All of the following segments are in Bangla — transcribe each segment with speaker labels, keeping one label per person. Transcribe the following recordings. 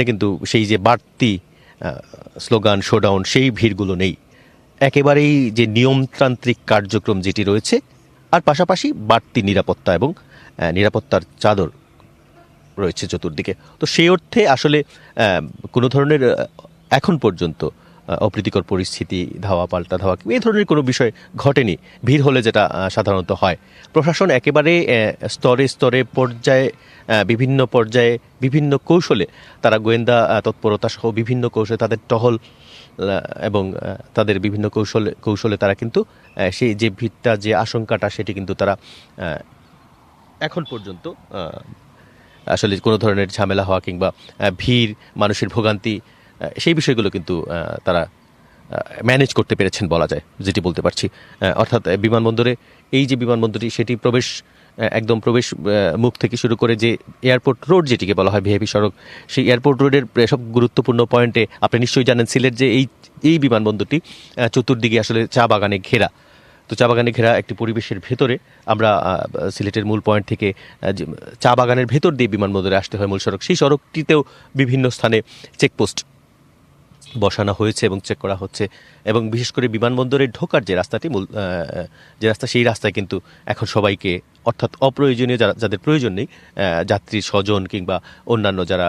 Speaker 1: কিন্তু সেই যে বাড়তি স্লোগান শোডাউন সেই ভিড়গুলো নেই। একেবারেই যে নিয়মতান্ত্রিক কার্যক্রম যেটি রয়েছে, আর পাশাপাশি বাড়তি নিরাপত্তা এবং নিরাপত্তার চাদর রয়েছে চতুর্দিকে। তো সেই অর্থে আসলে কোনো ধরনের এখন পর্যন্ত অপ্রীতিকর পরিস্থিতি, ধাওয়া পাল্টা ধাওয়া এই ধরনের কোনো বিষয় ঘটেনি। ভিড় হলে যেটা সাধারণত হয়, প্রশাসন একেবারে স্তরে স্তরে পর্যায়ে বিভিন্ন পর্যায়ে বিভিন্ন কৌশলে তারা গোয়েন্দা তৎপরতা সহ বিভিন্ন কৌশলে তাদের টহল এবং তাদের বিভিন্ন কৌশলে তারা কিন্তু সেই যে ভিড়টা, যে আশঙ্কাটা, সেটি কিন্তু তারা এখন পর্যন্ত আসলে কোনো ধরনের ঝামেলা হওয়া কিংবা ভিড়, মানুষের ভোগান্তি, সেই বিষয়গুলো কিন্তু তারা ম্যানেজ করতে পেরেছেন বলা যায়, যেটি বলতে পারছি। অর্থাৎ বিমানবন্দরে এই যে বিমানবন্দরটি, সেটি একদম প্রবেশ মুখ থেকে শুরু করে যে এয়ারপোর্ট রোড যেটিকে বলা হয় ভিআইপি সড়ক, সেই এয়ারপোর্ট রোডের সব গুরুত্বপূর্ণ পয়েন্টে আপনি নিশ্চয়ই জানেন সিলেট যে এই বিমানবন্দরটি চতুর্দিকে আসলে চা বাগানে ঘেরা। তো চা বাগানে ঘেরা একটি পরিবেশের ভেতরে আমরা সিলেটের মূল পয়েন্ট থেকে চা বাগানের ভেতর দিয়ে বিমানবন্দরে আসতে হয় মূল সড়ক, সেই সড়কটিতেও বিভিন্ন স্থানে চেকপোস্ট বসানো হয়েছে এবং চেক করা হচ্ছে। এবং বিশেষ করে বিমানবন্দরে ঢোকার যে রাস্তাটি যে রাস্তা, সেই রাস্তায় কিন্তু এখন সবাইকে, অর্থাৎ অপ্রয়োজনীয় যাদের প্রয়োজন নেই, যাত্রীর স্বজন কিংবা অন্যান্য যারা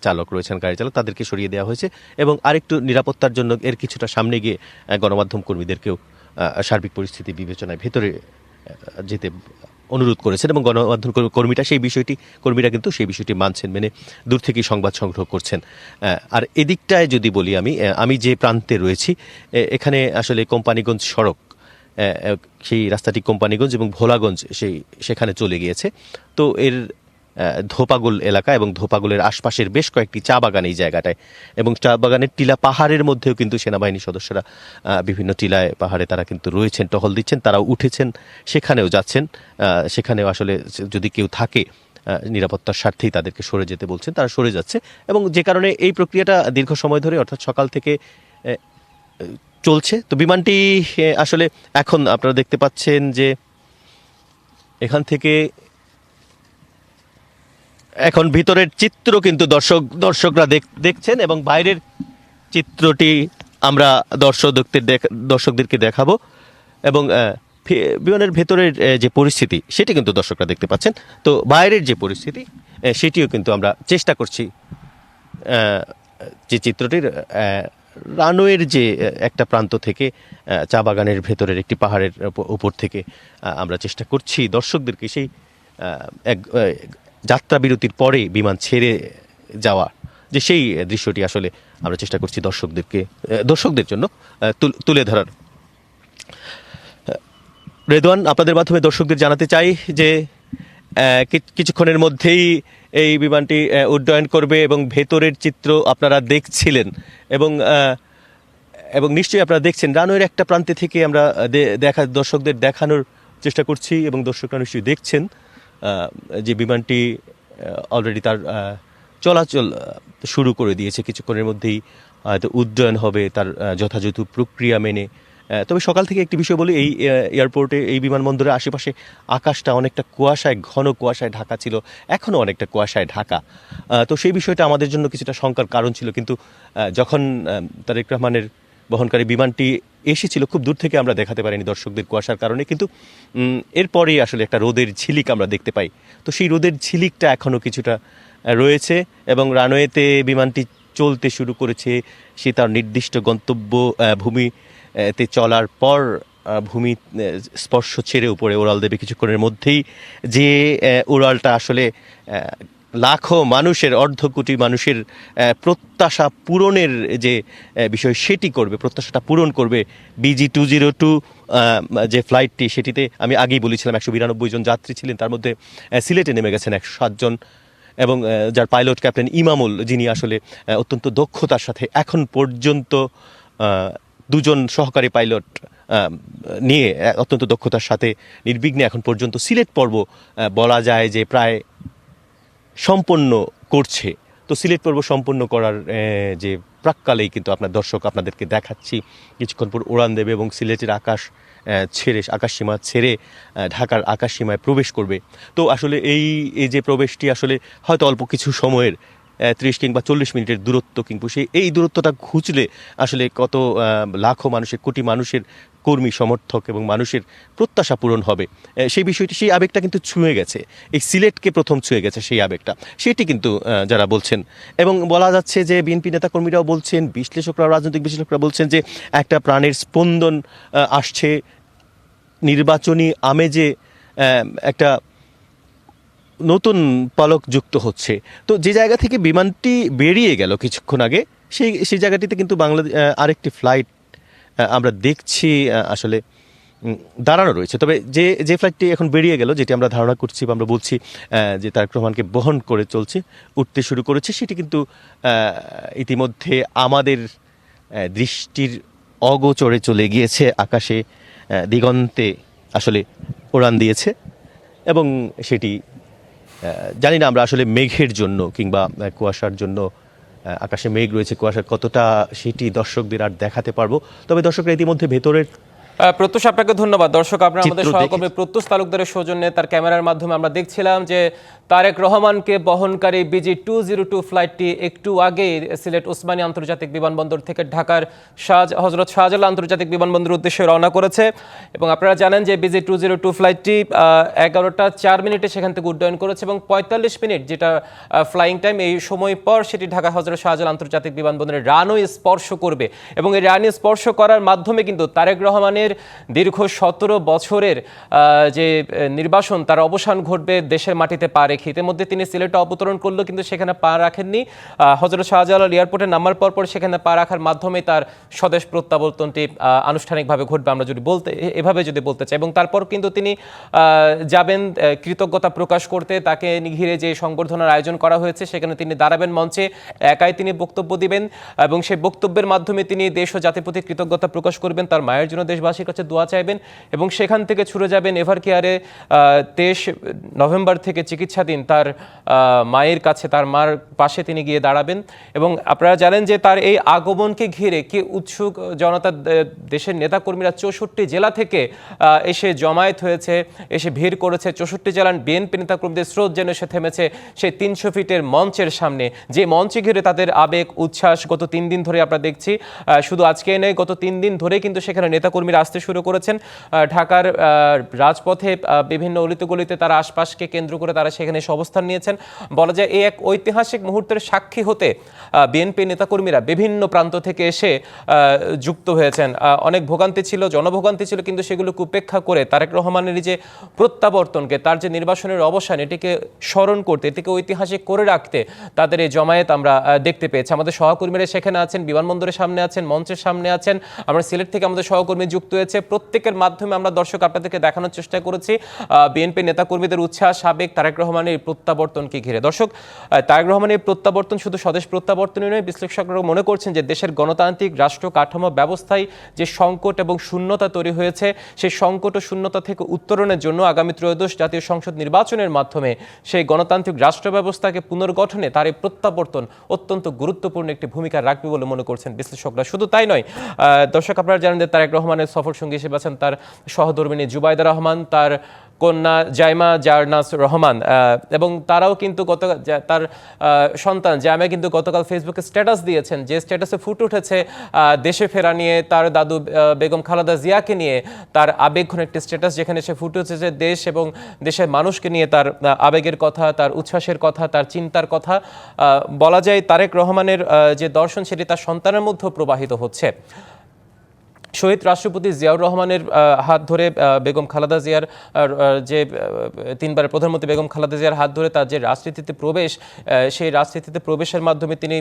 Speaker 1: চালক রয়েছেন, গাড়ি চালক, তাদেরকে সরিয়ে দেওয়া হয়েছে। এবং আরেকটু নিরাপত্তার জন্য এর কিছুটা সামনে গিয়ে গণমাধ্যম কর্মীদেরকেও সার্বিক পরিস্থিতি বিবেচনায় ভেতরে যেতে অনুরোধ করেছেন। এবং গণমাধ্যম কর্মীরা কিন্তু সেই বিষয়টি মানছেন, মেনে দূর থেকেই সংবাদ সংগ্রহ করছেন। আর এদিকটায় যদি বলি, আমি যে প্রান্তে রয়েছি, এখানে আসলে কোম্পানিগঞ্জ সড়ক, সেই রাস্তাটি কোম্পানিগঞ্জ এবং ভোলাগঞ্জ সেখানে চলে গিয়েছে। তো এর ধোপাগুল এলাকা এবং ধোপাগুলের আশপাশের বেশ কয়েকটি চা বাগান এই জায়গাটায়, এবং চা বাগানের টিলা পাহাড়ের মধ্যেও কিন্তু সেনাবাহিনীর সদস্যরা বিভিন্ন টিলায় পাহাড়ে তারা কিন্তু রয়েছেন, টহল দিচ্ছেন, তারাও উঠেছেন, সেখানেও যাচ্ছেন। সেখানেও আসলে যদি কেউ থাকে, নিরাপত্তার স্বার্থেই তাদেরকে সরে যেতে বলছেন, তারা সরে যাচ্ছে। এবং যে কারণে এই প্রক্রিয়াটা দীর্ঘ সময় ধরে, অর্থাৎ সকাল থেকে চলছে। তো বিমানটি আসলে এখন আপনারা দেখতে পাচ্ছেন যে এখান থেকে এখন ভিতরের চিত্র কিন্তু দর্শকরা দেখছেন, এবং বাইরের চিত্রটি আমরা দর্শকদেরকে দেখাবো। এবং বিমানের ভেতরের যে পরিস্থিতি, সেটি কিন্তু দর্শকরা দেখতে পাচ্ছেন। তো বাইরের যে পরিস্থিতি, সেটিও কিন্তু আমরা চেষ্টা করছি যে চিত্রটির রানওয়ের যে একটা প্রান্ত থেকে চা বাগানের ভেতরের একটি পাহাড়ের উপর থেকে আমরা চেষ্টা করছি দর্শকদেরকে সেই যাত্রা বিরতির পরে বিমান ছেড়ে যাওয়া, যে সেই দৃশ্যটি আসলে আমরা চেষ্টা করছি দর্শকদের জন্য তুলে ধরার। রেদওয়ান, আপনাদের মাধ্যমে দর্শকদের জানাতে চাই যে কিছুক্ষণের মধ্যেই এই বিমানটি উড্ডয়ন করবে, এবং ভেতরের চিত্র আপনারা দেখছিলেন, এবং নিশ্চয়ই আপনারা দেখছেন রানওয়ের একটা প্রান্তে থেকে আমরা দর্শকদের দেখানোর চেষ্টা করছি, এবং দর্শকরা নিশ্চয়ই দেখছেন যে বিমানটি অলরেডি তার চলাচল শুরু করে দিয়েছে। কিছুক্ষণের মধ্যেই হয়তো উড্ডয়ন হবে তার যথাযথ প্রক্রিয়া মেনে। তবে সকাল থেকে একটি বিষয় বলি, এই এয়ারপোর্টে, এই বিমানবন্দরের আশেপাশে আকাশটা অনেকটা ঘন কুয়াশায় ঢাকা ছিল, এখনও অনেকটা কুয়াশায় ঢাকা। তো সেই বিষয়টা আমাদের জন্য কিছুটা শঙ্কার কারণ ছিল। কিন্তু যখন তারেক রহমানের বহনকারী বিমানটি এসেছিল, খুব দূর থেকে আমরা দেখাতে পারিনি দর্শকদের কুয়াশার কারণে, কিন্তু এরপরেই আসলে একটা রোদের ঝিলিক আমরা দেখতে পাই। তো সেই রোদের ঝিলিকটা এখনও কিছুটা রয়েছে, এবং রানওয়েতে বিমানটি চলতে শুরু করেছে। সে তার নির্দিষ্ট গন্তব্য ভূমিতে চলার পর ভূমি স্পর্শ ছেড়ে উপরে উড়াল দেবে কিছুক্ষণের মধ্যেই। যে উড়ালটা আসলে লাখো মানুষের, অর্ধকোটি মানুষের প্রত্যাশা পূরণের যে বিষয়, সেটি করবে, প্রত্যাশাটা পূরণ করবে। BG202 যে ফ্লাইটটি, সেটিতে আমি আগেই বলেছিলাম 192 জন যাত্রী ছিলেন, তার মধ্যে সিলেটে নেমে গেছেন 107 জন, এবং যার পাইলট ক্যাপ্টেন ইমামুল, যিনি আসলে অত্যন্ত দক্ষতার সাথে এখন পর্যন্ত 2 জন সহকারী পাইলট নিয়ে অত্যন্ত দক্ষতার সাথে নির্বিঘ্নে এখন পর্যন্ত সিলেট পর্ব বলা যায় যে প্রায় সম্পন্ন করছে। তো সিলেট পর্ব সম্পন্ন করার যে প্রাক্কালেই কিন্তু আপনাদেরকে দেখাচ্ছি, কিছুক্ষণ পর উড়ান দেবে এবং সিলেটের আকাশসীমা ছেড়ে ঢাকার আকাশসীমায় প্রবেশ করবে। তো আসলে এই যে প্রবেশটি আসলে হয়তো অল্প কিছু সময়ের 30 কিংবা 40 মিনিটের দূরত্ব, কিন্তু এই দূরত্বটা ঘুচলে আসলে কত লাখো মানুষের, কোটি মানুষের কর্মী সমর্থক এবং মানুষের প্রত্যাশা পূরণ হবে, সেই বিষয়টি, সেই আবেগটা কিন্তু ছুঁয়ে গেছে। এই সিলেটকে প্রথম ছুঁয়ে গেছে সেই আবেগটা, সেটি কিন্তু যারা বলছেন। এবং বলা যাচ্ছে যে বিএনপি নেতাকর্মীরাও বলছেন, বিশ্লেষকরা, রাজনৈতিক বিশ্লেষকরা বলছেন যে একটা প্রাণের স্পন্দন আসছে, নির্বাচনী আমেজে একটা নতুন পালক যুক্ত হচ্ছে। তো যে জায়গা থেকে বিমানটি বেরিয়ে গেল কিছুক্ষণ আগে, সেই জায়গাটিতে কিন্তু বাংলাদেশ আরেকটি ফ্লাইট আমরা দেখছি আসলে দাঁড়ানো রয়েছে। তবে যে ফ্লাইটটি এখন বেরিয়ে গেল, যেটি আমরা ধারণা করছি বা আমরা বলছি যে তারেক রহমানকে বহন করে চলছে, উঠতে শুরু করেছে, সেটি কিন্তু ইতিমধ্যে আমাদের দৃষ্টির অগোচরে চলে গিয়েছে, আকাশে দিগন্তে আসলে উড়ান দিয়েছে। এবং সেটি জানি না আমরা আসলে মেঘের জন্য কিংবা কুয়াশার জন্য, আকাশে মেঘ রয়েছে, কুয়াশা কতটা সেটি দর্শকদের আর দেখাতে পারবো। তবে দর্শকরা ইতিমধ্যে ভেতরের
Speaker 2: প্রত্যুষ আপনাকে ধন্যবাদ। দর্শক, আপনারা আমাদের সহকর্মী প্রত্যুষ তালুকদারের সৌজন্যে তার ক্যামেরার মাধ্যমে আমরা দেখছিলাম যে তারেক রহমানকে বহনকারী BG-202 ফ্লাইটটি একটু আগে সিলেট ওসমানী আন্তর্জাতিক বিমানবন্দর থেকে ঢাকার হযরত শাহজালাল আন্তর্জাতিক বিমানবন্দরের উদ্দেশ্যে রওনা করেছে। এবং আপনারা জানেন যে BG-202 ফ্লাইটটি 11টা 4 মিনিটে সেখান থেকে উড্ডয়ন করেছে এবং 45 মিনিট যেটা ফ্লাইং টাইম, এই সময় পর সেটি ঢাকা হযরত শাহজালাল আন্তর্জাতিক বিমানবন্দরের রানওয়ে স্পর্শ করবে। এবং এই রানওয়ে স্পর্শ করার মাধ্যমে কিন্তু তারেক রহমানের দীর্ঘ 17 বছরের যে নির্বাসন, তার অবসান ঘটবে দেশের মাটিতে পা রেখে। ইতিমধ্যে তিনি সিলেটে অবতরণ করলেও কিন্তু সেখানে পা রাখেননি। হযরত শাহজালাল এয়ারপোর্টে নামার পর সেখানে পা রাখার মাধ্যমে তার স্বদেশ প্রত্যাবর্তনটি আনুষ্ঠানিকভাবে ঘটবে, আমরা যদি এভাবে বলতে চাই। এবং তারপর কিন্তু তিনি যাবেন কৃতজ্ঞতা প্রকাশ করতে। তাকে ঘিরে যে সংবর্ধনার আয়োজন করা হয়েছে সেখানে তিনি দাঁড়াবেন মঞ্চে, একাই তিনি বক্তব্য দিবেন এবং সেই বক্তব্যের মাধ্যমে তিনি দেশ ও জাতির প্রতি কৃতজ্ঞতা প্রকাশ করবেন, তার মায়ের জন্য দেশবাসীর কাছে দোয়া চাইবেন এবং সেখান থেকে ছুটে যাবেন এভার কেয়ারে 23 নভেম্বর থেকে চিকিৎসাধীন তার মায়ের কাছে, তার মার পাশে তিনি গিয়ে দাঁড়াবেন। এবং আপনারা জানেন যে তার এই আগমনকে ঘিরে কি উৎসুক জনতা, দেশের নেতাকর্মীরা 64 জেলা থেকে এসে জমায়েত হয়েছে, এসে ভিড় করেছে। 64 জেলার বিএনপি নেতাকর্মীদের স্রোত যেন এসে থেমেছে সেই 300 ফিটের মঞ্চের সামনে, যে মঞ্চে ঘিরে তাদের আবেগ উচ্ছ্বাস গত 3 দিন ধরে আমরা দেখছি। শুধু আজকে নয়, গত 3 দিন ধরে কিন্তু সেখানে নেতাকর্মীরা আসতে শুরু করেছেন। ঢাকার রাজপথে বিভিন্ন অলিতে-গলিতে তারা আশপাশকে কেন্দ্র করে তারা সেখানে এসে অবস্থান নিয়েছেন। বলা যায় এই এক ঐতিহাসিক মুহূর্তের সাক্ষী হতে বিএনপি নেতাকর্মীরা বিভিন্ন প্রান্ত থেকে এসে যুক্ত হয়েছেন। অনেক ভোগান্তি ছিল, জনভোগান্তি ছিল, কিন্তু সেগুলোকে উপেক্ষা করে তারেক রহমানের যে প্রত্যাবর্তনকে, তার যে নির্বাসনের অবসান, এটিকে স্মরণ করতে, এটিকে ঐতিহাসিক করে রাখতে তাদের এই জমায়েত আমরা দেখতে পেয়েছি। আমাদের সহকর্মীরা সেখানে আছেন, বিমানবন্দরের সামনে আছেন, মঞ্চের সামনে আছেন। আমরা সিলেট থেকে আমাদের সহকর্মী যুক্ত হয়েছে, প্রত্যেকের মাধ্যমে আমরা দর্শক আপনাদেরকে দেখানোর চেষ্টা করেছি বিএনপি নেতাকর্মীদের উচ্ছ্বাস, আবেগ তারেক রহমানের প্রত্যাবর্তনকে ঘিরে। দর্শক, তারেক রহমানের প্রত্যাবর্তন শুধু স্বদেশ প্রত্যাবর্তনই নয়, বিশ্লেষকরা মনে করছেন যে দেশের গণতান্ত্রিক রাষ্ট্র কাঠামো ব্যবস্থায় যে সংকট এবং শূন্যতা তৈরি হয়েছে, সেই সংকট ও শূন্যতা থেকে উত্তরণের জন্য আগামী ত্রয়োদশ জাতীয় সংসদ নির্বাচনের মাধ্যমে সেই গণতান্ত্রিক রাষ্ট্র ব্যবস্থাকে পুনর্গঠনে তার এই প্রত্যাবর্তন অত্যন্ত গুরুত্বপূর্ণ একটি ভূমিকা রাখবে বলে মনে করছেন বিশ্লেষকরা। শুধু তাই নয় দর্শক, আপনারা জানেন যে তারেক রহমানের সফর সঙ্গী হিসেবে আছেন তার সহধর্মিণী জুবাইদা রহমান, তার কন্যা জাইমা জারনাস রহমান, এবং তারাও কিন্তু তার সন্তান জাইমা কিন্তু গতকাল ফেসবুকে স্ট্যাটাস দিয়েছেন, যে স্ট্যাটাসে ফুটে উঠেছে দেশে ফেরা নিয়ে, তার দাদু বেগম খালেদা জিয়াকে নিয়ে তার আবেগঘন একটি স্ট্যাটাস, যেখানে সে ফুটে উঠেছে দেশ এবং দেশের মানুষকে নিয়ে তার আবেগের কথা, তার উচ্ছ্বাসের কথা, তার চিন্তার কথা। বলা যায় তারেক রহমানের যে দর্শন সেটি তার সন্তানের মধ্যেও প্রবাহিত হচ্ছে। শহীদ রাষ্ট্রপতি জিয়াউর রহমানের হাত ধরে বেগম খালেদা জিয়ার, যে 3বারের প্রধানমন্ত্রী বেগম খালেদা জিয়ার হাত ধরে তার যে রাজনীতিতে প্রবেশ, সেই রাজনীতিতে প্রবেশের মাধ্যমে তিনি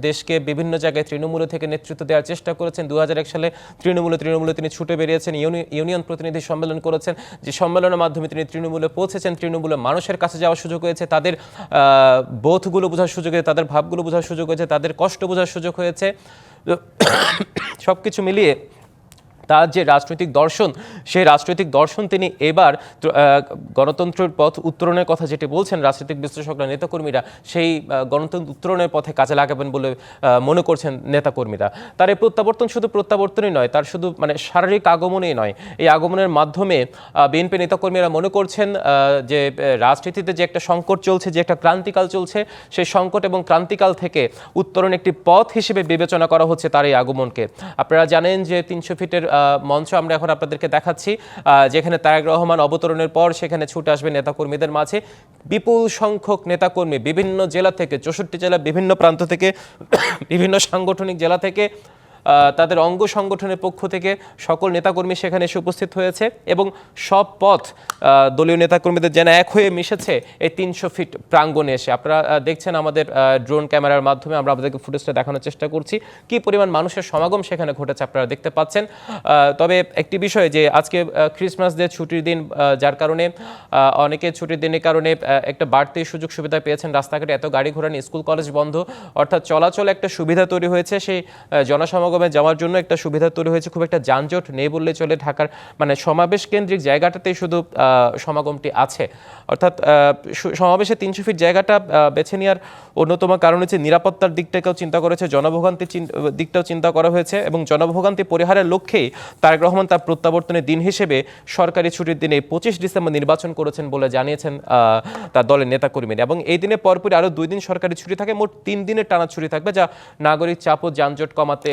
Speaker 2: দেশকে বিভিন্ন জায়গায় তৃণমূল থেকে নেতৃত্ব দেওয়ার চেষ্টা করেছেন। 2001 সালে তৃণমূলে তিনি ছুটে বেরিয়েছেন, ইউনিয়ন প্রতিনিধি সম্মেলন করেছেন, যে সম্মেলনের মাধ্যমে তিনি তৃণমূলে পৌঁছেছেন, তৃণমূলের মানুষের কাছে যাওয়ার সুযোগ হয়েছে, তাদের বোধগুলো বোঝার সুযোগ হয়েছে, তাদের ভাবগুলো বোঝার সুযোগ হয়েছে, তাদের কষ্ট বোঝার সুযোগ হয়েছে। সবকিছু মিলিয়ে তার যে রাজনৈতিক দর্শন, সেই রাজনৈতিক দর্শন তিনি এবার গণতন্ত্রের পথ উত্তরণের কথা যেটি বলছেন রাজনৈতিক বিশ্লেষকরা, নেতাকর্মীরা, সেই গণতন্ত্র উত্তরণের পথে কাজে লাগাবেন বলে মনে করছেন নেতাকর্মীরা। তার এই প্রত্যাবর্তন শুধু প্রত্যাবর্তনই নয়, তার শুধু মানে শারীরিক আগমনই নয়, এই আগমনের মাধ্যমে বিএনপি নেতাকর্মীরা মনে করছেন যে রাজনীতিতে যে একটা সংকট চলছে, যে একটা ক্রান্তিকাল চলছে, সেই সংকট এবং ক্রান্তিকাল থেকে উত্তরণ একটি পথ হিসেবে বিবেচনা করা হচ্ছে তার এই আগমনকে। আপনারা জানেন যে 300 ফিটের মঞ্চ আমরা এখন আপনাদেরকে দেখাচ্ছি, যেখানে তারেক রহমান অবতরণের পর সেখানে ছুটে আসবে নেতাকর্মীদের মাঝে বিপুল সংখ্যক নেতাকর্মী বিভিন্ন জেলা থেকে, 64 জেলা, বিভিন্ন প্রান্ত থেকে, বিভিন্ন সাংগঠনিক জেলা থেকে, তাদের অঙ্গ সংগঠনের পক্ষ থেকে সকল নেতাকর্মী সেখানে এসে উপস্থিত হয়েছে এবং সব পথ দলীয় নেতাকর্মীদের যেন এক হয়ে মিশেছে এই 300 ফিট প্রাঙ্গণে এসে। আপনারা দেখছেন আমাদের ড্রোন ক্যামেরার মাধ্যমে আমরা আপনাদেরকে ফুটেজটা দেখানোর চেষ্টা করছি কি পরিমাণ মানুষের সমাগম সেখানে ঘটেছে, আপনারা দেখতে পাচ্ছেন। তবে একটি বিষয় যে আজকে ক্রিসমাস ডে ছুটির দিন, যার কারণে অনেকে ছুটির দিনের কারণে একটা বাড়তি সুযোগ সুবিধা পেয়েছেন, রাস্তাঘাটে এত গাড়ি ঘোড়া নেই, স্কুল কলেজ বন্ধ, অর্থাৎ চলাচলে একটা সুবিধা তৈরি হয়েছে, সেই জনসমাগম যাওয়ার জন্য একটা সুবিধা তৈরি হয়েছে, খুব একটা যানজট নেই বললে চলে। ঢাকার মানে সমাবেশ কেন্দ্রিক জায়গাটাতেই শুধু সমাগমটি আছে, অর্থাৎ সমাবেশে 300 ফিট জায়গাটা বেছে নেওয়ার অন্যতম কারণ হচ্ছে নিরাপত্তার দিকটাকেও চিন্তা করেছে, জনভোগান্তির দিকটাও চিন্তা করা হয়েছে এবং জনভোগান্তি পরিহারের লক্ষ্যেই তারেক রহমান তার প্রত্যাবর্তনের দিন হিসেবে সরকারি ছুটির দিনে 25 ডিসেম্বর নির্বাচন করেছেন বলে জানিয়েছেন তার দলের নেতাকর্মীরা। এবং এই দিনে পরপরই আরও 2 দিন সরকারি ছুটি থাকে, মোট 3 দিনের টানা ছুটি থাকবে, যা নাগরিক চাপ ও যানজট কমাতে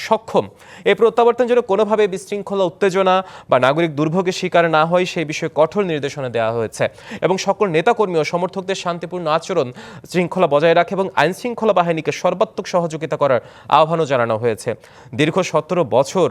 Speaker 2: সক্ষম। এই প্রত্যাবর্তন যেন কোনোভাবে বিশৃঙ্খলা, উত্তেজনা বা নাগরিক দুর্ভোগের শিকার না হয় সেই বিষয়ে কঠোর নির্দেশনা দেওয়া হয়েছে এবং সকল নেতাকর্মী ও সমর্থকদের শান্তিপূর্ণ আচরণ শৃঙ্খলা বজায় রাখে এবং আইন শৃঙ্খলা বাহিনীকে সর্বাত্মক সহযোগিতা করার আহ্বানও জানানো হয়েছে। দীর্ঘ 17 বছর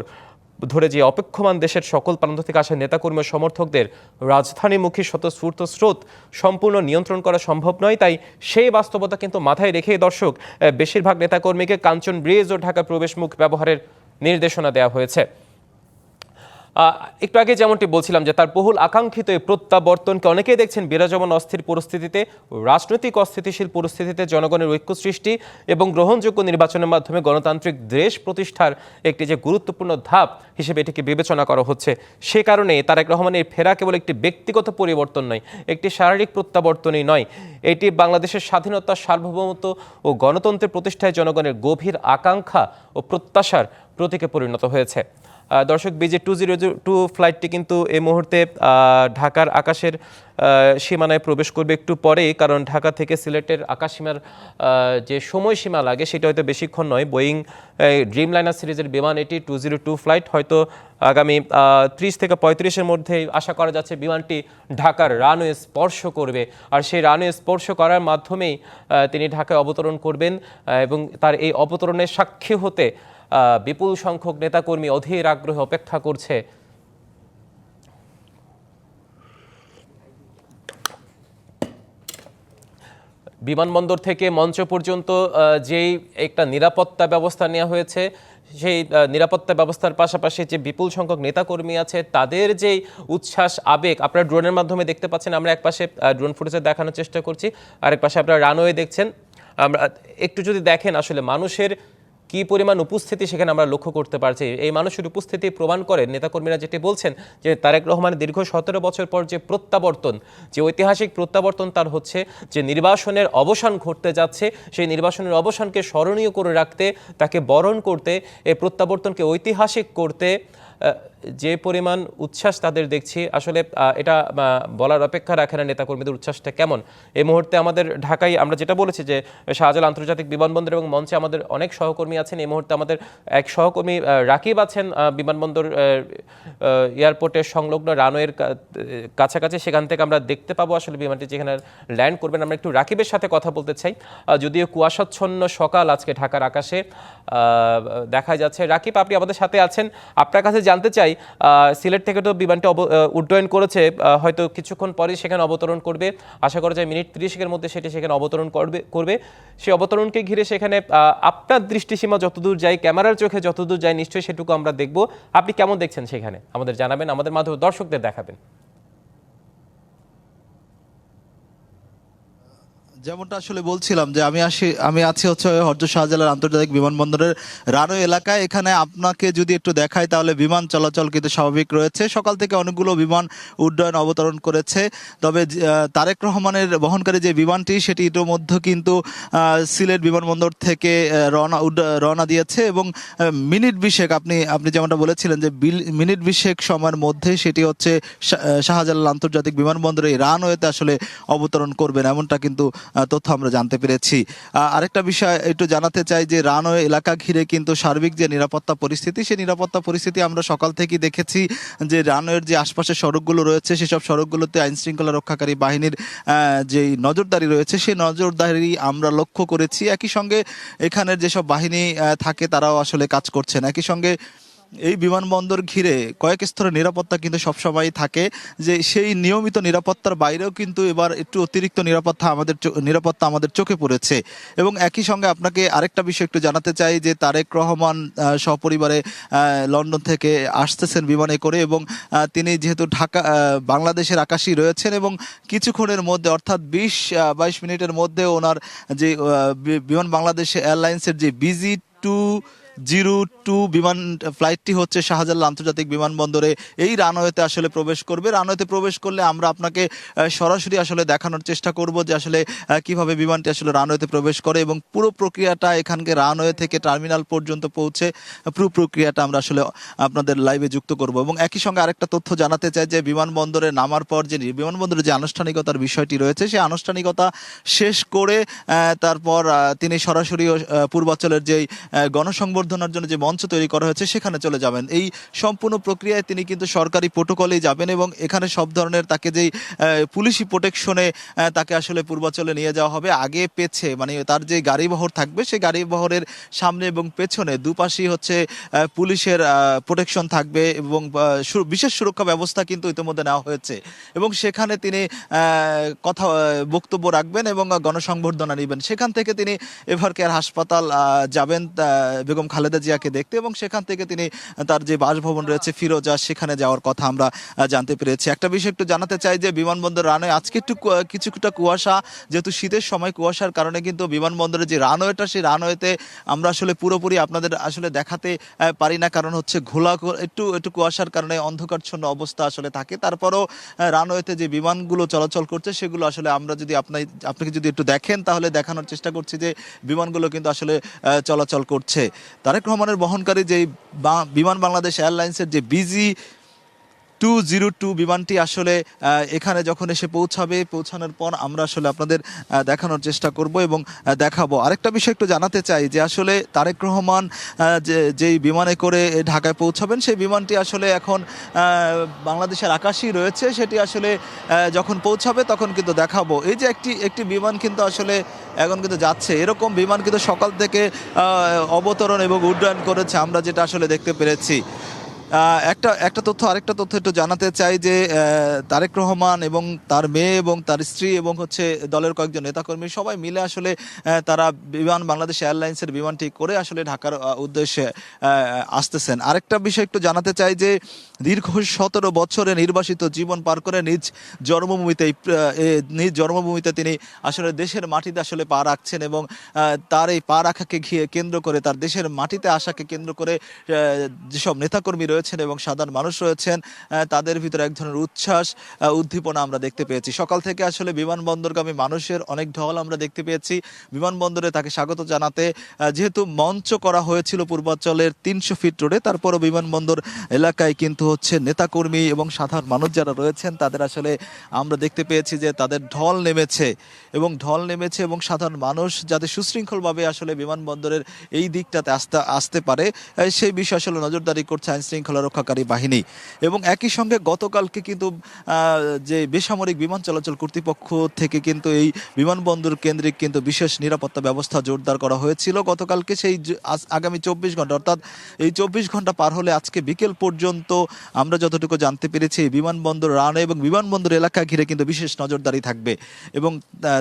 Speaker 2: ধরে যে অপেক্ষমান দেশের সকল প্রান্ত থেকে আসা নেতাকর্মী ও সমর্থকদের রাজধানীমুখী স্বতঃস্ফূর্ত স্রোত সম্পূর্ণ নিয়ন্ত্রণ করা সম্ভব নয়, তাই সেই বাস্তবতা কিন্তু মাথায় রেখে দর্শক বেশিরভাগ নেতাকর্মীকে কাঞ্চন ব্রিজ ও ঢাকা প্রবেশমুখ ব্যবহারের নির্দেশনা দেওয়া হয়েছে। একটু আগে যেমনটি বলছিলাম যে তার বহুল আকাঙ্ক্ষিত এই প্রত্যাবর্তনকে অনেকেই দেখছেন বিরাজমান অস্থির পরিস্থিতিতে, রাজনৈতিক অস্থিতিশীল পরিস্থিতিতে জনগণের ঐক্য সৃষ্টি এবং গ্রহণযোগ্য নির্বাচনের মাধ্যমে গণতান্ত্রিক দেশ প্রতিষ্ঠার একটি যে গুরুত্বপূর্ণ ধাপ হিসেবে এটিকে বিবেচনা করা হচ্ছে। সে কারণে তারেক রহমানের ফেরা কেবল একটি ব্যক্তিগত পরিবর্তন নয়, একটি শারীরিক প্রত্যাবর্তনই নয়, এটি বাংলাদেশের স্বাধীনতা, সার্বভৌমত্ব ও গণতন্ত্রের প্রতিষ্ঠায় জনগণের গভীর আকাঙ্ক্ষা ও প্রত্যাশার প্রতীকে পরিণত হয়েছে। দর্শক, বিজে 202 ফ্লাইটটি কিন্তু এই মুহূর্তে ঢাকার আকাশের সীমানায় প্রবেশ করবে একটু পরেই, কারণ ঢাকা থেকে সিলেটের আকাশসীমার যে সময়সীমা লাগে সেটা হয়তো বেশিক্ষণ নয়। বোয়িং ড্রিমলাইনার সিরিজের বিমান এটি 202 ফ্লাইট, হয়তো আগামী 30 থেকে 35-এর মধ্যে আশা করা যাচ্ছে বিমানটি ঢাকার রানওয়ে স্পর্শ করবে, আর সেই রানওয়ে স্পর্শ করার মাধ্যমেই তিনি ঢাকায় অবতরণ করবেন এবং তার এই অবতরণের সাক্ষী হতে বিপুল সংখ্যক নেতাকর্মী অধীর আগ্রহে অপেক্ষা করছে। বিমানবন্দর থেকে মঞ্চ পর্যন্ত যেই একটা নিরাপত্তা ব্যবস্থা নেওয়া হয়েছে, সেই নিরাপত্তা ব্যবস্থার পাশাপাশি যে বিপুল সংখ্যক নেতাকর্মী আছে তাদের যেই উচ্ছ্বাস, আবেগ আপনারা ড্রোনের মাধ্যমে দেখতে পাচ্ছেন। আমরা একপাশে ড্রোন ফুটেজে দেখানোর চেষ্টা করছি, আরেক পাশে আপনারা রানওয়ে দেখছেন। আমরা একটু যদি দেখেন আসলে মানুষের কি পরিমাণ উপস্থিতি সেখানে আমরা লক্ষ্য করতে পারছি। এই মানুষের উপস্থিতি প্রমাণ করে নেতাকর্মীরা যেটি বলছেন যে তারেক রহমানের দীর্ঘ 17 বছর পর যে প্রত্যাবর্তন, যে ঐতিহাসিক প্রত্যাবর্তন, তার হচ্ছে যে নির্বাসনের অবসান ঘটতে যাচ্ছে, সেই নির্বাসনের অবসানকে স্মরণীয় করে রাখতে, তাকে বরণ করতে, এই প্রত্যাবর্তনকে ঐতিহাসিক করতে যে পরিমাণ উচ্ছ্বাস তাদের দেখছি, আসলে এটা বলার অপেক্ষা রাখে না নেতাকর্মীদের উচ্ছ্বাসটা কেমন। এই মুহূর্তে আমাদের ঢাকায় আমরা যেটা বলেছি যে শাহজালাল আন্তর্জাতিক বিমানবন্দর এবং মঞ্চে আমাদের অনেক সহকর্মী আছেন। এই মুহূর্তে আমাদের এক সহকর্মী রাকিব আছেন বিমানবন্দর এয়ারপোর্টের সংলগ্ন রানওয়ের কাছাকাছি, সেখান থেকে আমরা দেখতে পাবো আসলে বিমানটি যেখানে ল্যান্ড করবেন। আমরা একটু রাকিবের সাথে কথা বলতে চাই। যদিও কুয়াশাচ্ছন্ন সকাল আজকে ঢাকার আকাশে দেখা যাচ্ছে। রাকিব, আপনি আমাদের সাথে আছেন, আপনার কাছে জানতে চাই, সিলেট থেকে তো বিমানটি উড্ডয়ন করেছে, হয়তো কিছুক্ষণ পরেই সেখানে অবতরণ করবে, আশা করা যায় মিনিট 30-এর মধ্যে সেটি সেখানে অবতরণ করবে। সেই অবতরণকে ঘিরে সেখানে আপনার দৃষ্টিসীমা যতদূর যায়, ক্যামেরার চোখে যতদূর যায়, নিশ্চয়ই সেটুকু আমরা দেখব। আপনি কেমন দেখছেন সেখানে আমাদের জানাবেন, আমাদের মাধ্যমে দর্শকদের দেখাবেন।
Speaker 3: যেমনটা আসলে বলছিলাম যে আমি আছি হচ্ছে হযরত শাহজালাল আন্তর্জাতিক বিমানবন্দরের রানওয়ে এলাকায়। এখানে আপনাকে যদি একটু দেখাই তাহলে বিমান চলাচল কিন্তু স্বাভাবিক রয়েছে। সকাল থেকে অনেকগুলো বিমান উড্ডয়ন অবতরণ করেছে, তবে তারেক রহমানের বহনকারী যে বিমানটি সেটি ইতিমধ্যে কিন্তু সিলেট বিমানবন্দর থেকে রওনা দিয়েছে এবং মিনিট বিশেক আপনি যেমনটা বলেছিলেন যে মিনিট বিশেক সময়ের মধ্যে সেটি হচ্ছে শাহজালাল আন্তর্জাতিক বিমানবন্দরে এই রানওয়েতে আসলে অবতরণ করবেন, এমনটা কিন্তু তথ্য আমরা জানতে পেরেছি। আরেকটা বিষয় একটু জানাতে চাই যে রানওয়ে এলাকা ঘিরে কিন্তু সার্বিক যে নিরাপত্তা পরিস্থিতি, সেই নিরাপত্তা পরিস্থিতি আমরা সকাল থেকেই দেখেছি যে রানওয়ের যে আশপাশের সড়কগুলো রয়েছে সেসব সড়কগুলোতে আইন শৃঙ্খলা রক্ষাকারী বাহিনীর যেই নজরদারি রয়েছে সেই নজরদারি আমরা লক্ষ্য করেছি। একই সঙ্গে এখানের যেসব বাহিনী থাকে তারাও আসলে কাজ করছেন। একই সঙ্গে এই বিমানবন্দর ঘিরে কয়েক স্তরের নিরাপত্তা কিন্তু সবসময় থাকে, যে সেই নিয়মিত নিরাপত্তার বাইরেও কিন্তু এবার একটু অতিরিক্ত নিরাপত্তা আমাদের চোখে পড়েছে। এবং একই সঙ্গে আপনাকে আরেকটা বিষয় একটু জানাতে চাই যে তারেক রহমান সপরিবারে লন্ডন থেকে আসতেছেন বিমানে করে, এবং তিনি যেহেতু বাংলাদেশের আকাশেই রয়েছেন এবং কিছুক্ষণের মধ্যে অর্থাৎ 20-22 মিনিটের মধ্যে ওনার যে বিমান বাংলাদেশ এয়ারলাইন্সের যে BG202 বিমান ফ্লাইটটি হচ্ছে শাহজালাল আন্তর্জাতিক বিমানবন্দরে এই রানওয়েতে আসলে প্রবেশ করবে। রানওয়েতে প্রবেশ করলে আমরা আপনাকে সরাসরি আসলে দেখানোর চেষ্টা করব যে আসলে কিভাবে বিমানটি আসলে রানওয়েতে প্রবেশ করে এবং পুরো প্রক্রিয়াটা এখানকে রানওয়ে থেকে টার্মিনাল পর্যন্ত পৌঁছে পুরো প্রক্রিয়াটা আমরা আসলে আপনাদের লাইভে যুক্ত করব। এবং একই সঙ্গে আরেকটা তথ্য জানাতে চাই যে বিমানবন্দরে নামার পর যে বিমানবন্দরে যে আনুষ্ঠানিকতার বিষয়টি রয়েছে সেই আনুষ্ঠানিকতা শেষ করে তারপর তিনি সরাসরি পূর্বাঞ্চলের যেই গণসংবর্ধনার জন্য যে মঞ্চ তৈরি করা হয়েছে সেখানে চলে যাবেন। এই সম্পূর্ণ প্রক্রিয়ায় তিনি কিন্তু সরকারি প্রোটোকলেই যাবেন এবং এখানে সব ধরনের তাকে যেই পুলিশি প্রোটেকশনে তাকে আসলে পূর্বাঞ্চলে নিয়ে যাওয়া হবে। আগে পেছে মানে তার যে গাড়িবহর থাকবে সেই গাড়িবহরের সামনে এবং পেছনে দুপাশেই হচ্ছে পুলিশের প্রোটেকশন থাকবে এবং বিশেষ সুরক্ষা ব্যবস্থা কিন্তু ইতিমধ্যে নেওয়া হয়েছে এবং সেখানে তিনি বক্তব্য রাখবেন এবং গণসংবর্ধনা নেবেন। সেখান থেকে তিনি এভারকেয়ার হাসপাতাল যাবেন বেগম খালেদা জিয়াকে দেখতে এবং সেখান থেকে তিনি তার যে বাসভবন রয়েছে ফিরোজা সেখানে যাওয়ার কথা আমরা জানতে পেরেছি। একটা বিষয় একটু জানাতে চাই যে বিমানবন্দর রানওয়ে আজকে একটু কিছুটা কুয়াশা, যেহেতু শীতের সময় কুয়াশার কারণে কিন্তু বিমানবন্দরের যে রানওয়েটা সেই রানওয়েতে আমরা আসলে পুরোপুরি আপনাদের আসলে দেখাতে পারি না, কারণ হচ্ছে একটু কুয়াশার কারণে অন্ধকারচ্ছন্ন অবস্থা আসলে থাকে। তারপরও রানওয়েতে যে বিমানগুলো চলাচল করছে সেগুলো আসলে আমরা যদি আপনাকে যদি একটু দেখেন তাহলে দেখানোর চেষ্টা করছি যে বিমানগুলো কিন্তু আসলে চলাচল করছে। তারেক রহমানের বহনকারী যে বিমান বাংলাদেশ এয়ারলাইন্সের যে BG202 বিমানটি আসলে এখানে যখন এসে পৌঁছানোর পর আমরা আসলে আপনাদের দেখানোর চেষ্টা করব এবং দেখাবো। আরেকটা বিষয় একটু জানাতে চাই যে আসলে তারেক রহমান যেই বিমানে করে ঢাকায় পৌঁছাবেন সেই বিমানটি আসলে এখন বাংলাদেশের আকাশেই রয়েছে, সেটি আসলে যখন পৌঁছাবে তখন কিন্তু দেখাবো। এই যে একটি বিমান কিন্তু আসলে এখন কিন্তু যাচ্ছে, এরকম বিমান কিন্তু সকাল থেকে অবতরণ এবং উড্ডয়ন করেছে আমরা যেটা আসলে দেখতে পেরেছি। আরেকটা তথ্য একটু জানাতে চাই যে তারেক রহমান এবং তার মেয়ে এবং তার স্ত্রী এবং হচ্ছে দলের কয়েকজন নেতাকর্মী সবাই মিলে আসলে তারা বিমান বাংলাদেশ এয়ারলাইন্সের বিমানটি করে আসলে ঢাকার উদ্দেশ্যে আসতেছেন। আরেকটা বিষয় একটু জানাতে চাই যে দীর্ঘ 17 বছরে নির্বাসিত জীবন পার করে নিজ জন্মভূমিতে তিনি আসলে দেশের মাটিতে আসলে পা রাখছেন এবং তার এই পা রাখাকে কেন্দ্র করে তার দেশের মাটিতে আসাকে কেন্দ্র করে যেসব নেতাকর্মী রয়েছেন এবং সাধারণ মানুষ রয়েছেন তাদের ভিতরে এক ধরনের উচ্ছ্বাস উদ্দীপনা আমরা দেখতে পেয়েছি। সকাল থেকে আসলে বিমানবন্দরগামী মানুষের অনেক ঢল আমরা দেখতে পেয়েছি। বিমানবন্দরে তাকে স্বাগত জানাতে যেহেতু মঞ্চ করা হয়েছিল পূর্বাঞ্চলের 300 ফিট রোডে, তারপরও বিমানবন্দর এলাকায় কিন্তু হচ্ছে নেতাকর্মী এবং সাধারণ মানুষ যারা রয়েছেন তাদের আসলে আমরা দেখতে পেয়েছি যে তাদের ঢল নেমেছে এবং সাধারণ মানুষ যাতে সুশৃঙ্খলভাবে আসলে বিমানবন্দরের এই দিকটাতে আসতে পারে সেই বিষয়ে আসলে নজরদারি করছে আইন শৃঙ্খলা রক্ষাকারী বাহিনী। এবং একই সঙ্গে গতকালকে কিন্তু যে বেসামরিক বিমান চলাচল কর্তৃপক্ষ থেকে কিন্তু এই বিমানবন্দর কেন্দ্রিক কিন্তু বিশেষ নিরাপত্তা ব্যবস্থা জোরদার করা হয়েছিল গতকালকে। সেই আগামী 24 ঘন্টা অর্থাৎ এই 24 ঘন্টা পার হলে আজকে বিকেল পর্যন্ত আমরা যতটুকু জানতে পেরেছি বিমানবন্দর রানওয়ে এবং বিমানবন্দর এলাকা ঘিরে কিন্তু বিশেষ নজরদারি থাকবে। এবং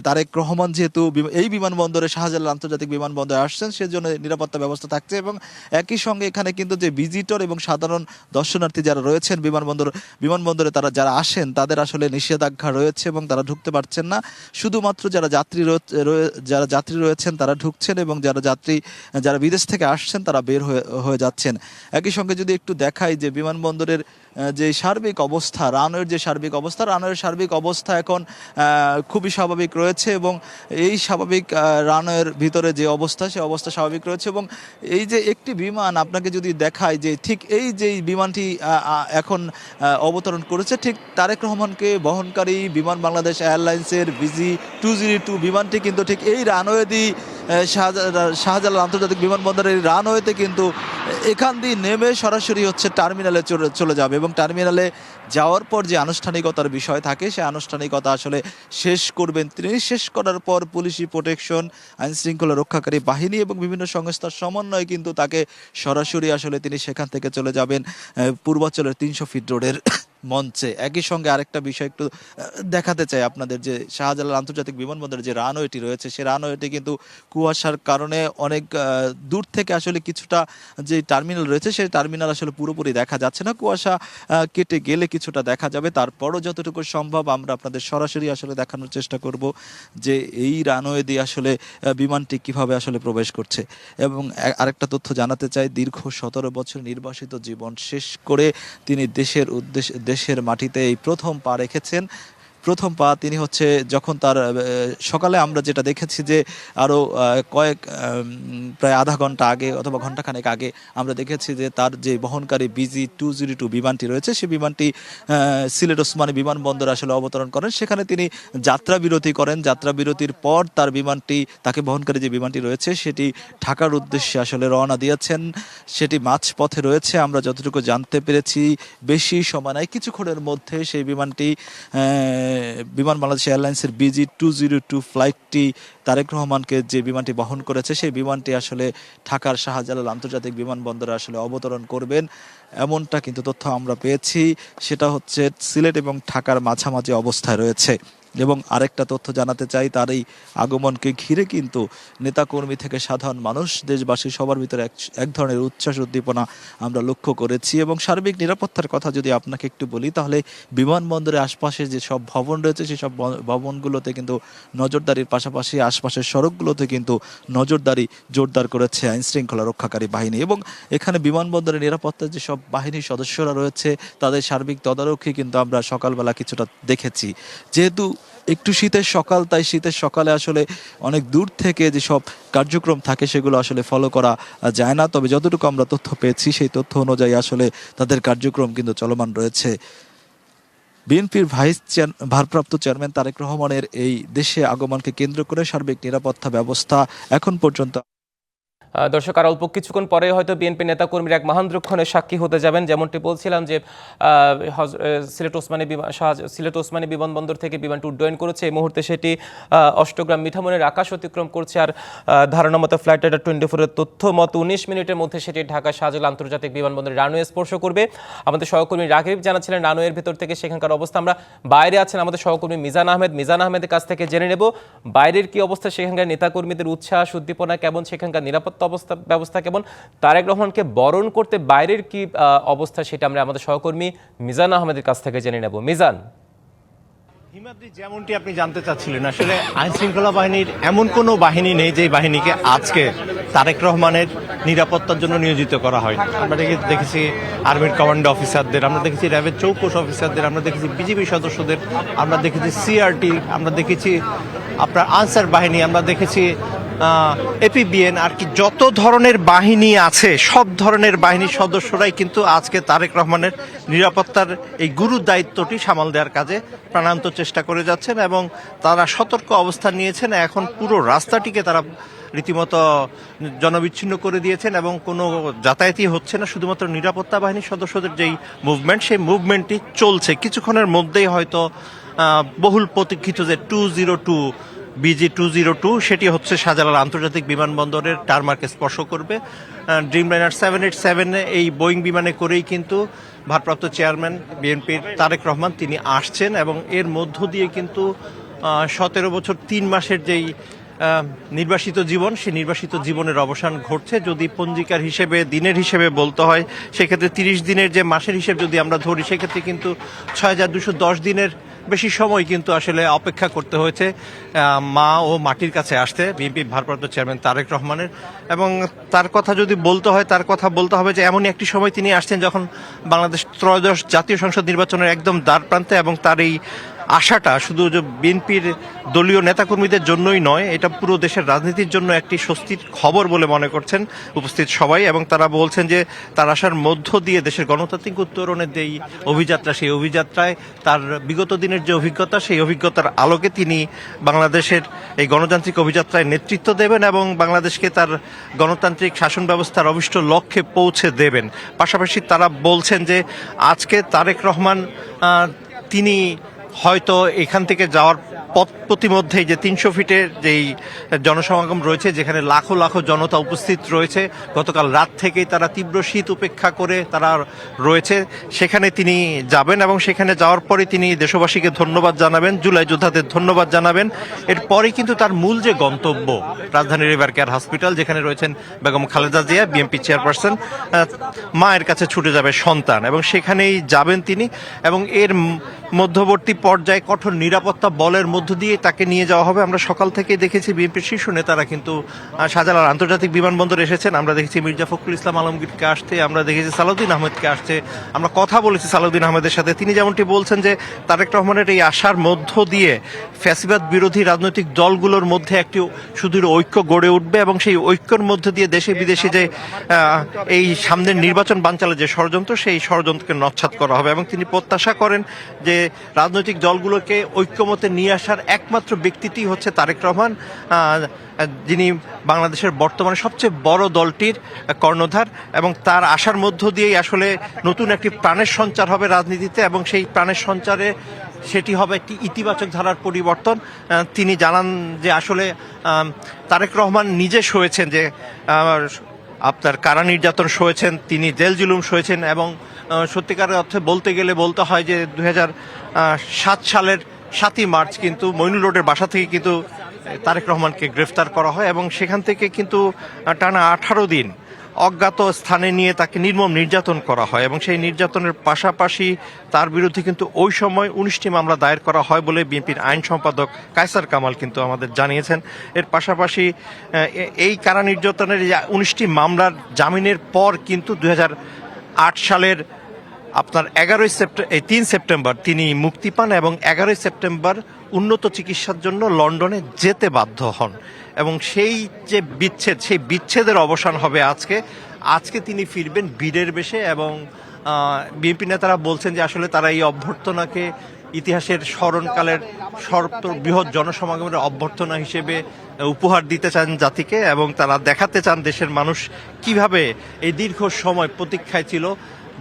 Speaker 3: তারেক রহমান যেহেতু এই বিমানবন্দরে শাহজালাল আন্তর্জাতিক বিমানবন্দরে আসছেন সেজন্য নিরাপত্তা ব্যবস্থা থাকছে এবং একই সঙ্গে এখানে কিন্তু যে ভিজিটর এবং সাধারণ সাধারণ দর্শনার্থী যারা রয়েছেন বিমানবন্দরে তারা যারা আসেন তাদের আসলে নিষেধাজ্ঞা রয়েছে এবং তারা ঢুকতে পারছেন না। শুধুমাত্র যারা যাত্রী রয়েছেন তারা ঢুকছেন এবং যারা বিদেশ থেকে আসছেন তারা বের হয়ে যাচ্ছেন। একই সঙ্গে যদি একটু দেখাই যে বিমানবন্দরের যে সার্বিক অবস্থা, রানওয়ের সার্বিক অবস্থা এখন খুবই স্বাভাবিক রয়েছে এবং এই স্বাভাবিক রানওয়ের ভিতরে যে অবস্থা সে অবস্থা স্বাভাবিক রয়েছে। এবং এই যে একটি বিমান আপনাকে যদি দেখায় যে ঠিক এই যে বিমানটি এখন অবতরণ করেছে, ঠিক তারেক রহমানকে বহনকারী বিমান বাংলাদেশ এয়ারলাইন্সের BG-202 বিমানটি কিন্তু ঠিক এই রানওয়ে দিয়ে শাহজালাল আন্তর্জাতিক বিমানবন্দরের রানওয়েতে কিন্তু এখান দিয়ে নেমে সরাসরি হচ্ছে টার্মিনালে চলে যাবে এবং টার্মিনালে যাওয়ার পর যে আনুষ্ঠানিকতার বিষয় থাকে সে আনুষ্ঠানিকতা আসলে শেষ করবেন তিনি। শেষ করার পর পুলিশি প্রোটেকশন, আইন শৃঙ্খলা রক্ষাকারী বাহিনী এবং বিভিন্ন সংস্থার সমন্বয়ে কিন্তু তাকে সরাসরি আসলে তিনি সেখান থেকে চলে যাবেন পূর্বাঞ্চলের 300 ফিট রোডের মঞ্চে। একই সঙ্গে আরেকটা বিষয় একটু দেখাতে চাই আপনাদের, যে শাহজালাল আন্তর্জাতিক বিমানবন্দরের যে রানওয়েটি রয়েছে সে রানওয়েটি কিন্তু কুয়াশার কারণে অনেক দূর থেকে আসলে কিছুটা যে টার্মিনাল রয়েছে সেই টার্মিনাল আসলে পুরোপুরি দেখা যাচ্ছে না, কুয়াশা কেটে গেলে কিছুটা দেখা যাবে। তারপরও যতটুকু সম্ভব আমরা আপনাদের সরাসরি আসলে দেখানোর চেষ্টা করব যে এই রানওয়ে দিয়ে আসলে বিমানটি কিভাবে আসলে প্রবেশ করছে। এবং আরেকটা তথ্য জানাতে চাই, দীর্ঘ 17 বছর নির্বাসিত জীবন শেষ করে তিনি দেশের মাটিতে এই প্রথম পা রেখেছেন। তিনি হচ্ছে যখন তার সকালে আমরা যেটা দেখেছি যে আরও প্রায় আধা ঘন্টা আগে অথবা ঘন্টাখানেক আগে আমরা দেখেছি যে তার যে বহনকারী BG-202 বিমানটি রয়েছে সেই বিমানটি সিলেট ওসমানী বিমানবন্দরে আসলে অবতরণ করেন। সেখানে তিনি যাত্রা বিরতি করেন। যাত্রা বিরতির পর তার তাকে বহনকারী যে বিমানটি রয়েছে সেটি ঢাকার উদ্দেশ্যে আসলে রওনা দিয়েছেন। সেটি মাঝপথে রয়েছে, আমরা যতটুকু জানতে পেরেছি বেশি সময় নাই, কিছুক্ষণের মধ্যে সেই বিমানটি বিমান বাংলাদেশ এয়ারলাইন্সের BG-202 ফ্লাইটটি তারেক রহমানকে যে বিমানটি বহন করেছে সেই বিমানটি আসলে ঢাকার শাহজালাল আন্তর্জাতিক বিমানবন্দরে আসলে অবতরণ করবেন, এমনটা কিন্তু তথ্য আমরা পেয়েছি। সেটা হচ্ছে সিলেট এবং ঢাকার মাঝামাঝি অবস্থায় রয়েছে। এবং আরেকটা তথ্য জানাতে চাই, তার এই আগমনকে ঘিরে কিন্তু নেতাকর্মী থেকে সাধারণ মানুষ, দেশবাসী সবার ভিতরে এক ধরনের উচ্ছ্বাস উদ্দীপনা আমরা লক্ষ্য করেছি। এবং সার্বিক নিরাপত্তার কথা যদি আপনাকে একটু বলি তাহলে বিমানবন্দরের আশপাশে যে সব ভবন রয়েছে সেই সব ভবনগুলোতে কিন্তু নজরদারির পাশাপাশি আশপাশের সড়কগুলোতে কিন্তু নজরদারি জোরদার করেছে আইন শৃঙ্খলা রক্ষাকারী বাহিনী। এবং এখানে বিমানবন্দরের নিরাপত্তার যে সব বাহিনীর সদস্যরা রয়েছে তাদের সার্বিক তদারকি কিন্তু আমরা সকালবেলা কিছুটা দেখেছি। যেহেতু একটু শীতের সকাল, তাই শীতের সকালে আসলে অনেক দূর থেকে যে সব কার্যক্রম থাকে সেগুলো আসলে ফলো করা যায় না, তবে যতটুকু আমরা তথ্য পেয়েছি সেই তথ্য অনুযায়ী আসলে তাদের কার্যক্রম কিন্তু চলমান রয়েছে। বিএনপির ভারপ্রাপ্ত চেয়ারম্যান তারেক রহমানের এই দেশে আগমনকে কেন্দ্র করে সার্বিক নিরাপত্তা ব্যবস্থা এখন পর্যন্ত।
Speaker 2: দর্শক, আর অল্প কিছুক্ষণ পরে হয়তো বিএনপি নেতাকর্মীরা এক মহান্দ্রক্ষণের সাক্ষী হতে যাবেন। যেমনটি বলছিলাম যে সিলেট ওসমানী বিমানবন্দর থেকে বিমানটি উড্ডয়ন করেছে, এই মুহূর্তে সেটি অষ্টগ্রাম মিঠামনের আকাশ অতিক্রম করছে। আর ধারণা মতো ফ্লাইট রাডার 24-এর তথ্য মতো 19 মিনিটের মধ্যে সেটি ঢাকা শাহজালাল আন্তর্জাতিক বিমানবন্দরের রানওয়ে স্পর্শ করবে। আমাদের সহকর্মী রাকিব জানাচ্ছিলেন রানওয়ের ভেতর থেকে সেখানকার অবস্থা। আমরা বাইরে আছেন আমাদের সহকর্মী মিজান আহমেদের কাছ থেকে জেনে নেব বাইরের কি অবস্থা, সেখানকার নেতাকর্মীদের উচ্ছ্বাস উদ্দীপনা কেমন, সেখানকার নিরাপত্তা ব্যবস্থা কেমন, তারেক রহমানকে বরণ করতে বাইরের কি অবস্থা, সেটা আমরা আমাদের সহকর্মী মিজান আহমেদের কাছ থেকে জেনে নেব। মিজান।
Speaker 4: হিমাদ্রি, যেমনটি আপনি জানতে চাচ্ছিলেন, আসলে আইন শৃঙ্খলা বাহিনীর এমন কোনো বাহিনী নেই যে বাহিনীকে আজকে তারেক রহমানের নিরাপত্তার জন্য নিয়োজিত করা হয়। আমরা দেখেছি আর্মির কমান্ডো অফিসারদের, আমরা দেখেছি র্যাবের চৌকস অফিসারদের, আমরা দেখেছি বিজিবি সদস্যদের, আমরা দেখেছি সিআরটি, আমরা দেখেছি আপনার আনসার বাহিনী, আমরা দেখেছি এপিবিএন, আর কি যত ধরনের বাহিনী আছে সব ধরনের বাহিনীর সদস্যরাই কিন্তু আজকে তারেক রহমানের নিরাপত্তার এই গুরু দায়িত্বটি সামাল দেওয়ার কাজে প্রাণান্ত চেষ্টা করে যাচ্ছেন এবং তারা সতর্ক অবস্থান নিয়েছেন। এখন পুরো রাস্তাটিকে তারা রীতিমতো জনবিচ্ছিন্ন করে দিয়েছেন এবং কোনো যাতায়াতই হচ্ছে না, শুধুমাত্র নিরাপত্তা বাহিনীর সদস্যদের যেই মুভমেন্ট সেই মুভমেন্টটি চলছে। কিছুক্ষণের মধ্যেই হয়তো বহুল প্রতীক্ষিত যে BG-202 সেটি হচ্ছে শাহজালাল আন্তর্জাতিক বিমানবন্দরের টারমার্কে স্পর্শ করবে। ড্রিমলাইনার 787 এই বোয়িং বিমানে করেই কিন্তু ভারপ্রাপ্ত চেয়ারম্যান বিএনপির তারেক রহমান তিনি আসছেন এবং এর মধ্য দিয়ে কিন্তু 17 বছর 3 মাসের যেই নির্বাসিত জীবন, সেই নির্বাসিত জীবনের অবসান ঘটছে। যদি পঞ্জিকার হিসেবে দিনের হিসেবে বলতে হয় সেক্ষেত্রে 30 দিনের যে মাসের হিসেব যদি আমরা ধরি সেক্ষেত্রে কিন্তু 6210 দিনের বেশি সময় কিন্তু আসলে অপেক্ষা করতে হয়েছে মা ও মাটির কাছে আসতে বিএনপি ভারপ্রাপ্ত চেয়ারম্যান তারেক রহমানের। এবং তার কথা যদি বলতে হয়, তার কথা বলতে হবে যে এমনই একটি সময় তিনি আসছেন যখন বাংলাদেশ ত্রয়োদশ জাতীয় সংসদ নির্বাচনের একদম দ্বার প্রান্তে, এবং তার এই আশাটা শুধু যে বিএনপির দলীয় নেতাকর্মীদের জন্যই নয়, এটা পুরো দেশের রাজনীতির জন্য একটি স্বস্তির খবর বলে মনে করছেন উপস্থিত সবাই। এবং তারা বলছেন যে তার আশার মধ্য দিয়ে দেশের গণতান্ত্রিক উত্তরণের যে অভিযাত্রা, সেই অভিযাত্রায় তার বিগত দিনের যে অভিজ্ঞতা, সেই অভিজ্ঞতার আলোকে তিনি বাংলাদেশের এই গণতান্ত্রিক অভিযাত্রায় নেতৃত্ব দেবেন এবং বাংলাদেশকে তার গণতান্ত্রিক শাসন ব্যবস্থার অভিষ্ট লক্ষ্যে পৌঁছে দেবেন। পাশাপাশি তারা বলছেন যে আজকে তারেক রহমান তিনি হয়তো এখান থেকে যাওয়ার পথ প্রতিমধ্যেই যে 300 ফিটের যেই জনসমাগম রয়েছে, যেখানে লাখো লাখো জনতা উপস্থিত রয়েছে, গতকাল রাত থেকেই তারা তীব্র শীত উপেক্ষা করে তারা রয়েছে, সেখানে তিনি যাবেন এবং সেখানে যাওয়ার পরে তিনি দেশবাসীকে ধন্যবাদ জানাবেন, জুলাই যোদ্ধাদের ধন্যবাদ জানাবেন। এরপরে কিন্তু তার মূল যে গন্তব্য রাজধানীর এভার কেয়ার হসপিটাল, যেখানে রয়েছেন বেগম খালেদা জিয়া বিএনপি চেয়ারপারসন, মায়ের কাছে ছুটে যাবে সন্তান এবং সেখানেই যাবেন তিনি। এবং এর মধ্যবর্তী পর্যায়ে কঠোর নিরাপত্তা বলের মধ্য দিয়ে তাকে নিয়ে যাওয়া হবে। আমরা সকাল থেকে দেখেছি বিএনপির শীর্ষ নেতারা কিন্তু শাহজালাল আন্তর্জাতিক বিমানবন্দরে এসেছেন। আমরা দেখেছি মির্জা ফখরুল ইসলাম আলমগীরকে আসতে, আমরা দেখেছি সালাউদ্দিন আহমেদকে আসছে। আমরা কথা বলেছি সালাউদ্দিন আহমেদের সাথে, তিনি যেমনটি বলছেন যে তারেক রহমানের এই আশার মধ্য দিয়ে ফ্যাসিবাদ বিরোধী রাজনৈতিক দলগুলোর মধ্যে একটি সুদৃঢ় ঐক্য গড়ে উঠবে এবং সেই ঐক্যের মধ্য দিয়ে দেশে বিদেশে যে এই সামনের নির্বাচন বানচালের যে ষড়যন্ত্র, সেই ষড়যন্ত্রকে নচ্ছাদ করা হবে। এবং তিনি প্রত্যাশা করেন যে রাজনৈতিক দলগুলোকে ঐক্যমতে নিয়ে আসার একমাত্র ব্যক্তিটি হচ্ছে তারেক রহমান, যিনি বাংলাদেশের বর্তমানে সবচেয়ে বড় দলটির কর্ণধার। এবং তার আশার মধ্য দিয়েই আসলে নতুন একটি প্রাণের সঞ্চার হবে রাজনীতিতে এবং সেই প্রাণের সঞ্চারে সেটি হবে একটি ইতিবাচক ধারার পরিবর্তন। তিনি জানান যে আসলে তারেক রহমান নিজে সয়েছেন, যে আপনার কারা নির্যাতন সয়েছেন, তিনি জেল জুলুম সয়েছেন এবং সত্যিকারের অর্থে বলতে গেলে বলতে হয় যে 2007 সালের 7ই মার্চ কিন্তু মইনুল রোডের বাসা থেকে কিন্তু তারেক রহমানকে গ্রেফতার করা হয় এবং সেখান থেকে কিন্তু টানা 18 দিন অজ্ঞাত স্থানে নিয়ে তাকে নির্মম নির্যাতন করা হয় এবং সেই নির্যাতনের পাশাপাশি তার বিরুদ্ধে কিন্তু ওই সময় 19টি মামলা দায়ের করা হয় বলে বিএনপির আইন সম্পাদক কায়সার কামাল কিন্তু আমাদের জানিয়েছেন। এর পাশাপাশি এই কারা নির্যাতনের 19টি মামলার জামিনের পর কিন্তু 2008 সালের আপনার 3 সেপ্টেম্বর তিনি মুক্তি পান এবং 11 সেপ্টেম্বর উন্নত চিকিৎসার জন্য লন্ডনে যেতে বাধ্য হন এবং সেই যে বিচ্ছেদ, সেই বিচ্ছেদের অবসান হবে আজকে তিনি ফিরবেন বীরের বেশে। এবং বিএনপি নেতারা বলছেন যে আসলে তারা এই অভ্যর্থনাকে ইতিহাসের স্মরণকালের বৃহৎ জনসমাগমের অভ্যর্থনা হিসেবে উপহার দিতে চান জাতিকে এবং তারা দেখাতে চান দেশের মানুষ কিভাবে এই দীর্ঘ সময় প্রতীক্ষায় ছিল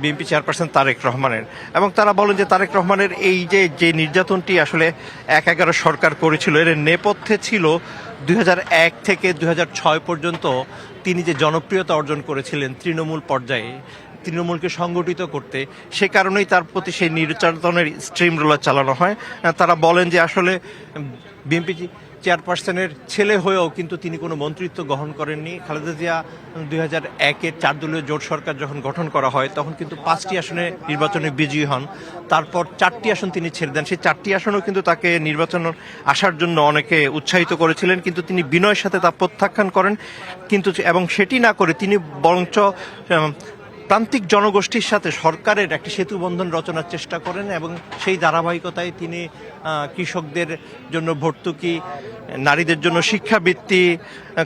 Speaker 4: বিএনপি চেয়ারপারসন তারেক রহমানের। এবং তারা বলেন যে তারেক রহমানের এই যে নির্যাতনটি আসলে 1/11 সরকার করেছিল, এর নেপথ্যে ছিল 2001 থেকে 2006 পর্যন্ত তিনি যে জনপ্রিয়তা অর্জন করেছিলেন তৃণমূল পর্যায়ে, তৃণমূলকে সংগঠিত করতে, সে কারণেই তার প্রতি সেই নির্যাতনের স্ট্রিম রোলার চালানো হয়। তারা বলেন যে আসলে বিএনপি চেয়ারপারসনের ছেলে হয়েও কিন্তু তিনি কোনো মন্ত্রিত্ব গ্রহণ করেননি। খালেদা জিয়া 2001-এর 4 দলীয় জোট সরকার যখন গঠন করা হয় তখন কিন্তু 5টি আসনে নির্বাচনে বিজয়ী হন, তারপর 4টি আসন তিনি ছেড়ে দেন। সেই 4টি আসনও কিন্তু তাকে নির্বাচন আসার জন্য অনেকে উৎসাহিত করেছিলেন, কিন্তু তিনি বিনয়ের সাথে তা প্রত্যাখ্যান করেন। কিন্তু এবং সেটি না করে তিনি বরঞ্চ প্রান্তিক জনগোষ্ঠীর সাথে সরকারের একটি সেতু বন্ধন রচনার চেষ্টা করেন এবং সেই ধারাবাহিকতায় তিনি কৃষকদের জন্য ভর্তুকি, নারীদের জন্য শিক্ষাবৃত্তি,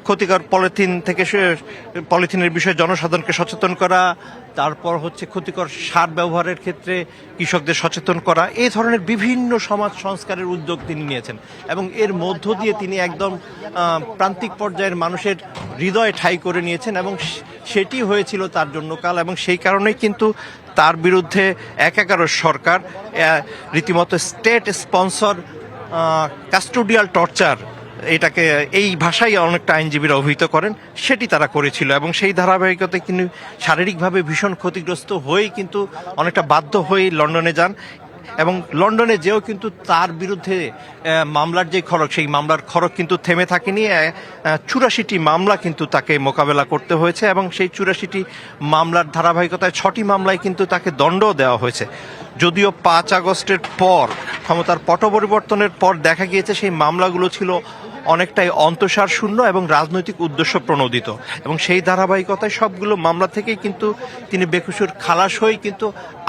Speaker 4: ক্ষতিকর পলিথিনের বিষয়ে জনসাধারণকে সচেতন করা, তারপর হচ্ছে ক্ষতিকর সার ব্যবহারের ক্ষেত্রে কৃষকদের সচেতন করা, এই ধরনের বিভিন্ন সমাজ সংস্কারের উদ্যোগ তিনি নিয়েছেন এবং এর মধ্য দিয়ে তিনি একদম প্রান্তিক পর্যায়ের মানুষের হৃদয়ে ঠাঁই করে নিয়েছেন এবং সেটি হয়েছিল তার জন্য কাল। এবং সেই কারণেই কিন্তু তার বিরুদ্ধে 1/11 সরকার রীতিমতো স্টেট স্পন্সর কাস্টোডিয়াল টর্চার, এটাকে এই ভাষায় অনেকটা আইনজীবীরা অভিহিত করেন, সেটি তারা করেছিল এবং সেই ধারাবাহিকতায় কিন্তু শারীরিকভাবে ভীষণ ক্ষতিগ্রস্ত হয়েই কিন্তু অনেকটা বাধ্য হয়ে লন্ডনে যান। এবং লন্ডনে যেও কিন্তু তার বিরুদ্ধে মামলার যে খড়গ, সেই মামলার খড়গ কিন্তু থেমে থাকেনি। 84টি মামলা কিন্তু তাকে মোকাবেলা করতে হয়েছে এবং সেই 84টি মামলার ধারাবাহিকতায় 6টি মামলায় কিন্তু তাকে দণ্ডও দেওয়া হয়েছে। যদিও 5 আগস্টের পর ক্ষমতার পট পরিবর্তনের পর দেখা গিয়েছে সেই মামলাগুলো ছিল অনেকটাই অন্তঃসার শূন্য এবং রাজনৈতিক উদ্দেশ্য প্রণোদিত, এবং সেই ধারাবাহিকতায় সবগুলো মামলা থেকেই কিন্তু তিনি বেকসুর খালাস হয়ে কিন্তু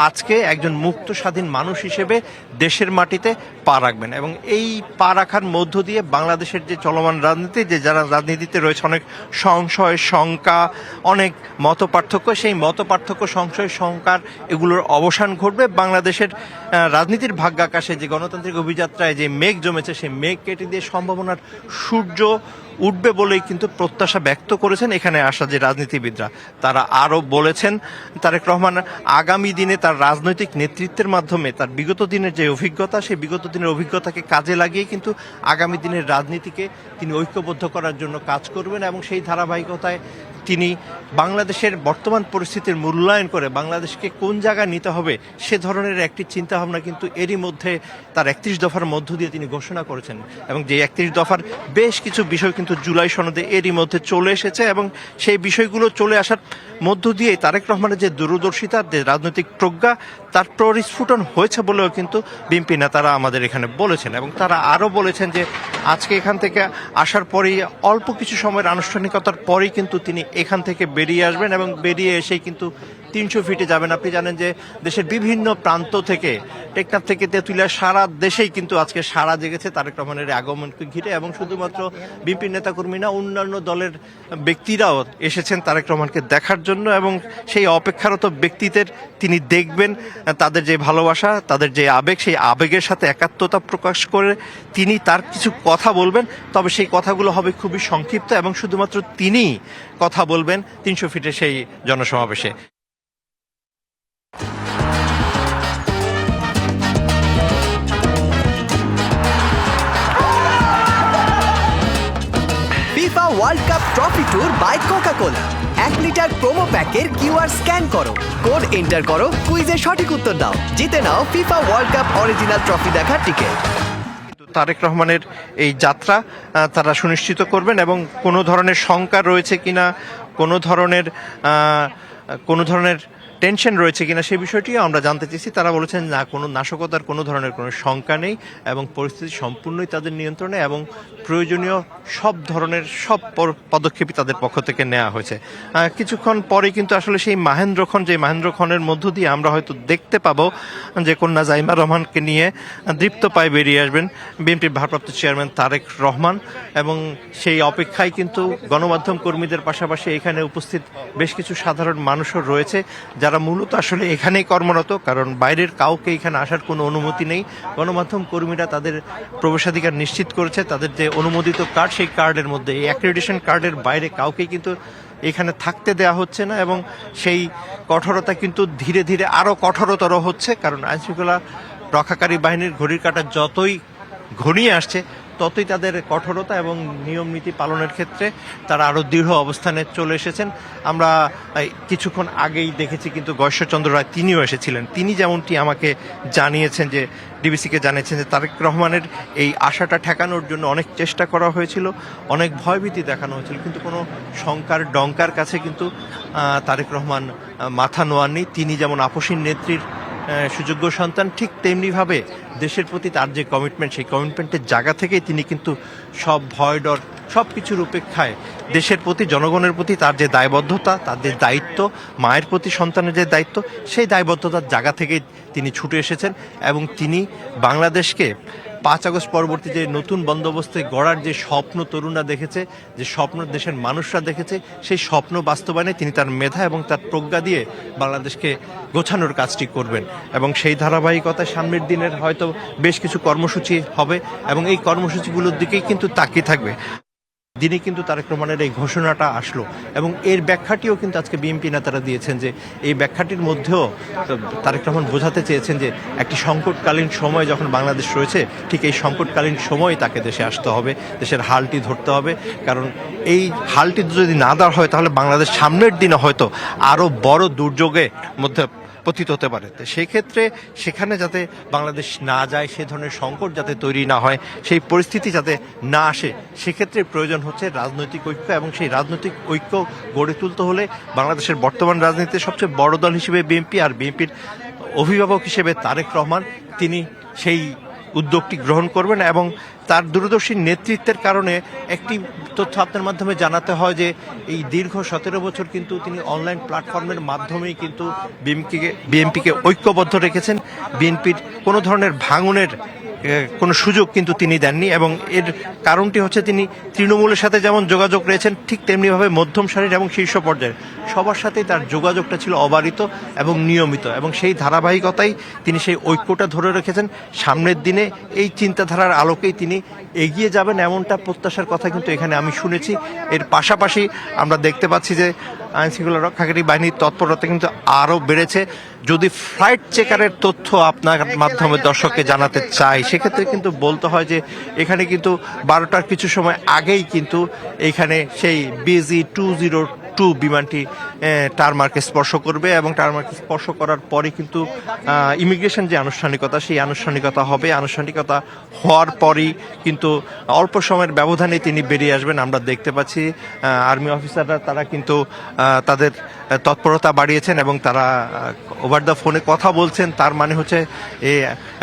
Speaker 4: আজকে একজন মুক্ত স্বাধীন মানুষ হিসেবে দেশের মাটিতে পা রাখবেন। এবং এই পা রাখার মধ্য দিয়ে বাংলাদেশের যে চলমান রাজনীতি, যে যারা রাজনীতিতে রয়েছে অনেক সংশয় শঙ্কা, অনেক মত পার্থক্য, সেই মত পার্থক্য সংশয় শঙ্কার এগুলোর অবসান ঘটবে। বাংলাদেশের রাজনীতির ভাগ্যাকাশে যে গণতান্ত্রিক অভিযাত্রায় যে মেঘ জমেছে, সেই মেঘ কেটে দিয়ে সম্ভাবনার সূর্য উঠবে বলেই কিন্তু প্রত্যাশা ব্যক্ত করেছেন এখানে আসা যে রাজনীতিবিদরা। তারা আরও বলেছেন তারেক রহমান আগামী দিনে তার রাজনৈতিক নেতৃত্বের মাধ্যমে তার বিগত দিনের যে অভিজ্ঞতা, সেই বিগত দিনের অভিজ্ঞতাকে কাজে লাগিয়ে কিন্তু আগামী দিনের রাজনীতিকে তিনি ঐক্যবদ্ধ করার জন্য কাজ করবেন। এবং সেই ধারাবাহিকতায় তিনি বাংলাদেশের বর্তমান পরিস্থিতির মূল্যায়ন করে বাংলাদেশকে কোন জায়গায় নিতে হবে সে ধরনের একটি চিন্তাভাবনা কিন্তু এরই মধ্যে তার 31 দফার মধ্য দিয়ে তিনি ঘোষণা করেছেন। এবং যে 31 দফার বেশ কিছু বিষয় কিন্তু জুলাই সনদে এরই মধ্যে চলে এসেছে, এবং সেই বিষয়গুলো চলে আসার মধ্য দিয়ে তারেক রহমানের যে দূরদর্শিতা, যে রাজনৈতিক প্রজ্ঞা, তার পরিস্ফুটন হয়েছে বলেও কিন্তু বিএনপি নেতারা আমাদের এখানে বলেছেন। এবং তারা আরও বলেছেন যে আজকে এখান থেকে আসার পরেই অল্প কিছু সময়ের আনুষ্ঠানিকতার পরেই কিন্তু তিনি এখান থেকে বেরিয়ে আসবেন এবং বেরিয়ে এসেই কিন্তু 300 ফিটে যাবেন। আপনি জানেন যে দেশের বিভিন্ন প্রান্ত থেকে, টেকনাফ থেকে তেঁতুলিয়া, সারা দেশেই কিন্তু আজকে সাড়া জেগেছে তারেক রহমানের আগমনকে ঘিরে। এবং শুধুমাত্র বিএনপি নেতাকর্মী না, অন্যান্য দলের ব্যক্তিরাও এসেছেন তারেক রহমানকে দেখার জন্য। এবং সেই অপেক্ষারত ব্যক্তিদের তিনি দেখবেন, তাদের যে ভালোবাসা, তাদের যে আবেগ, সেই আবেগের সাথে একাত্মতা প্রকাশ করে তিনি তার কিছু কথা বলবেন। তবে সেই কথাগুলো হবে খুবই সংক্ষিপ্ত এবং শুধুমাত্র তিনিই কথা বলবেন 300 ফিটে সেই জনসমাবেশে।
Speaker 5: FIFA world cup trophy tour by Coca Cola. 1 litre promo প্যাকের কিউআর স্ক্যান করো, কোড এন্টার করো, কুইজে সঠিক উত্তর দাও, জিতে নাও FIFA world cup original trophy দেখার টিকিট।
Speaker 4: তারেক রহমানের এই যাত্রা তারা সুনিশ্চিত করবেন। এবং কোনো ধরনের শঙ্কা রয়েছে কিনা, কোনো ধরনের টেনশন রয়েছে কিনা সেই বিষয়টিও আমরা জানতে চেয়েছি। তারা বলেছেন না, কোনো নাশকতার কোনো ধরনের কোনো শঙ্কা নেই এবং পরিস্থিতি সম্পূর্ণই তাদের নিয়ন্ত্রণে এবং প্রয়োজনীয় সব ধরনের সব পদক্ষেপই তাদের পক্ষ থেকে নেওয়া হয়েছে। কিছুক্ষণ পরে কিন্তু আসলে সেই মাহেন্দ্র খনের মধ্য দিয়ে আমরা হয়তো দেখতে পাবো যে কন্যা জাইমা রহমানকে নিয়ে দৃপ্ত পায়ে বেরিয়ে আসবেন বিএনপির ভারপ্রাপ্ত চেয়ারম্যান তারেক রহমান। এবং সেই অপেক্ষায় কিন্তু গণমাধ্যম কর্মীদের পাশাপাশি এখানে উপস্থিত বেশ কিছু সাধারণ মানুষও রয়েছে যারা মূলত আসলে এখানেই কর্মরত, কারণ বাইরের কাউকে এখানে আসার কোনো অনুমতি নেই। গণমাধ্যম কর্মীরা তাদের প্রবেশাধিকার নিশ্চিত করেছে, তাদের যে অনুমোদিত কার্ড, সেই কার্ডের মধ্যে, এই অ্যাক্রেডিটেশন কার্ডের বাইরে কাউকে কিন্তু এখানে থাকতে দেওয়া হচ্ছে না। এবং সেই কঠোরতা কিন্তু ধীরে ধীরে আরও কঠোরতর হচ্ছে, কারণ আইনশৃঙ্খলা রক্ষাকারী বাহিনীর ঘড়ির কাঁটা যতই ঘনিয়ে আসছে ততই তাদের কঠোরতা এবং নিয়ম নীতি পালনের ক্ষেত্রে তারা আরও দৃঢ় অবস্থানে চলে এসেছেন। আমরা কিছুক্ষণ আগেই দেখেছি কিন্তু গয়েশ্বরচন্দ্র রায় তিনিও এসেছিলেন। তিনি যেমনটি আমাকে জানিয়েছেন, যে ডিবিসিকে জানিয়েছেন যে তারেক রহমানের এই আশাটা ঠেকানোর জন্য অনেক চেষ্টা করা হয়েছিল, অনেক ভয়ভীতি দেখানো হয়েছিল, কিন্তু কোনো শঙ্কার ডঙ্কার কাছে কিন্তু তারেক রহমান মাথা নোয়াননি। তিনি যেমন আপসীন নেত্রীর সুযোগ্য সন্তান, ঠিক তেমনিভাবে দেশের প্রতি তার যে কমিটমেন্ট, সেই কমিটমেন্টের জায়গা থেকেই তিনি কিন্তু সব ভয় ডর সব কিছুর উপেক্ষায় দেশের প্রতি, জনগণের প্রতি তার যে দায়বদ্ধতা, তার যে দায়িত্ব, মায়ের প্রতি সন্তানের যে দায়িত্ব, সেই দায়বদ্ধতার জায়গা থেকেই তিনি ছুটে এসেছেন। এবং তিনি বাংলাদেশকে 5 আগস্ট পরবর্তী যে নতুন বন্দোবস্তে গড়ার যে স্বপ্ন তরুণরা দেখেছে, যে স্বপ্ন দেশের মানুষরা দেখেছে, সেই স্বপ্ন বাস্তবায়নে তিনি তার মেধা এবং তার প্রজ্ঞা দিয়ে বাংলাদেশকে গোছানোর কাজটি করবেন। এবং সেই ধারাবাহিকতায় সামনের দিনের হয়তো বেশ কিছু কর্মসূচি হবে এবং এই কর্মসূচিগুলোর দিকেই কিন্তু তাকিয়ে থাকবে। দিনে কিন্তু তারেক রহমানের এই ঘোষণাটা আসলো এবং এর ব্যাখ্যাটিও কিন্তু আজকে বিএনপি নেতারা দিয়েছেন, যে এই ব্যাখ্যাটির মধ্যেও তারেক রহমান বোঝাতে চেয়েছেন যে একটি সংকটকালীন সময় যখন বাংলাদেশ রয়েছে, ঠিক এই সংকটকালীন সময় তাকে দেশে আসতে হবে, দেশের হালটি ধরতে হবে। কারণ এই হালটি যদি না দেওয়া হয় তাহলে বাংলাদেশ সামনের দিনে হয়তো আরও বড় দুর্যোগের মধ্যে পতিত হতে পারে। তো সেই ক্ষেত্রে সেখানে যাতে বাংলাদেশ না যায়, সে ধরনের সংকট যাতে তৈরি না হয়, সেই পরিস্থিতি যাতে না আসে, সেক্ষেত্রে প্রয়োজন হচ্ছে রাজনৈতিক ঐক্য, এবং সেই রাজনৈতিক ঐক্য গড়ে তুলতে হলে বাংলাদেশের বর্তমান রাজনীতিতে সবচেয়ে বড় দল হিসেবে বিএনপি, আর বিএনপির অভিভাবক হিসেবে তারেক রহমান, তিনি সেই উদ্যোগটি গ্রহণ করবেন। এবং তার দূরদর্শী নেতৃত্বের কারণে একটি তথ্য আপনার মাধ্যমে জানাতে হয় যে এই দীর্ঘ 17 বছর কিন্তু তিনি অনলাইন প্ল্যাটফর্মের মাধ্যমেই কিন্তু বিএনপিকে ঐক্যবদ্ধ রেখেছেন। বিএনপির কোনো ধরনের ভাঙনের কোনো সুযোগ কিন্তু তিনি দেননি, এবং এর কারণটি হচ্ছে তিনি তৃণমূলের সাথে যেমন যোগাযোগ রয়েছেন, ঠিক তেমনিভাবে মধ্যম সারির এবং শীর্ষ পর্যায়ের সবার সাথেই তার যোগাযোগটা ছিল অবারিত এবং নিয়মিত, এবং সেই ধারাবাহিকতাই তিনি সেই ঐক্যটা ধরে রেখেছেন। সামনের দিনে এই চিন্তাধারার আলোকেই তিনি এগিয়ে যাবেন, এমনটা প্রত্যাশার কথা কিন্তু এখানে আমি শুনেছি। এর পাশাপাশি আমরা দেখতে পাচ্ছি যে আইনশৃঙ্খলা রক্ষাকারী বাহিনীর তৎপরতা কিন্তু আরও বেড়েছে। যদি ফ্লাইট চেকারের তথ্য আপনার মাধ্যমে দর্শককে জানাতে চাই, সেক্ষেত্রে কিন্তু বলতে হয় যে এখানে কিন্তু 12টার কিছু সময় আগেই কিন্তু এইখানে সেই BG-202 বিমানটি টারমার্কে স্পর্শ করবে, এবং টারমার্কে স্পর্শ করার পরে কিন্তু ইমিগ্রেশন যে আনুষ্ঠানিকতা, সেই আনুষ্ঠানিকতা হবে। আনুষ্ঠানিকতা হওয়ার পরই কিন্তু অল্প সময়ের ব্যবধানে তিনি বেরিয়ে আসবেন। আমরা দেখতে পাচ্ছি আর্মি অফিসাররা তারা কিন্তু তাদের তৎপরতা বাড়িয়েছেন, এবং তারা ওভার দ্য ফোনে কথা বলছেন। তার মানে হচ্ছে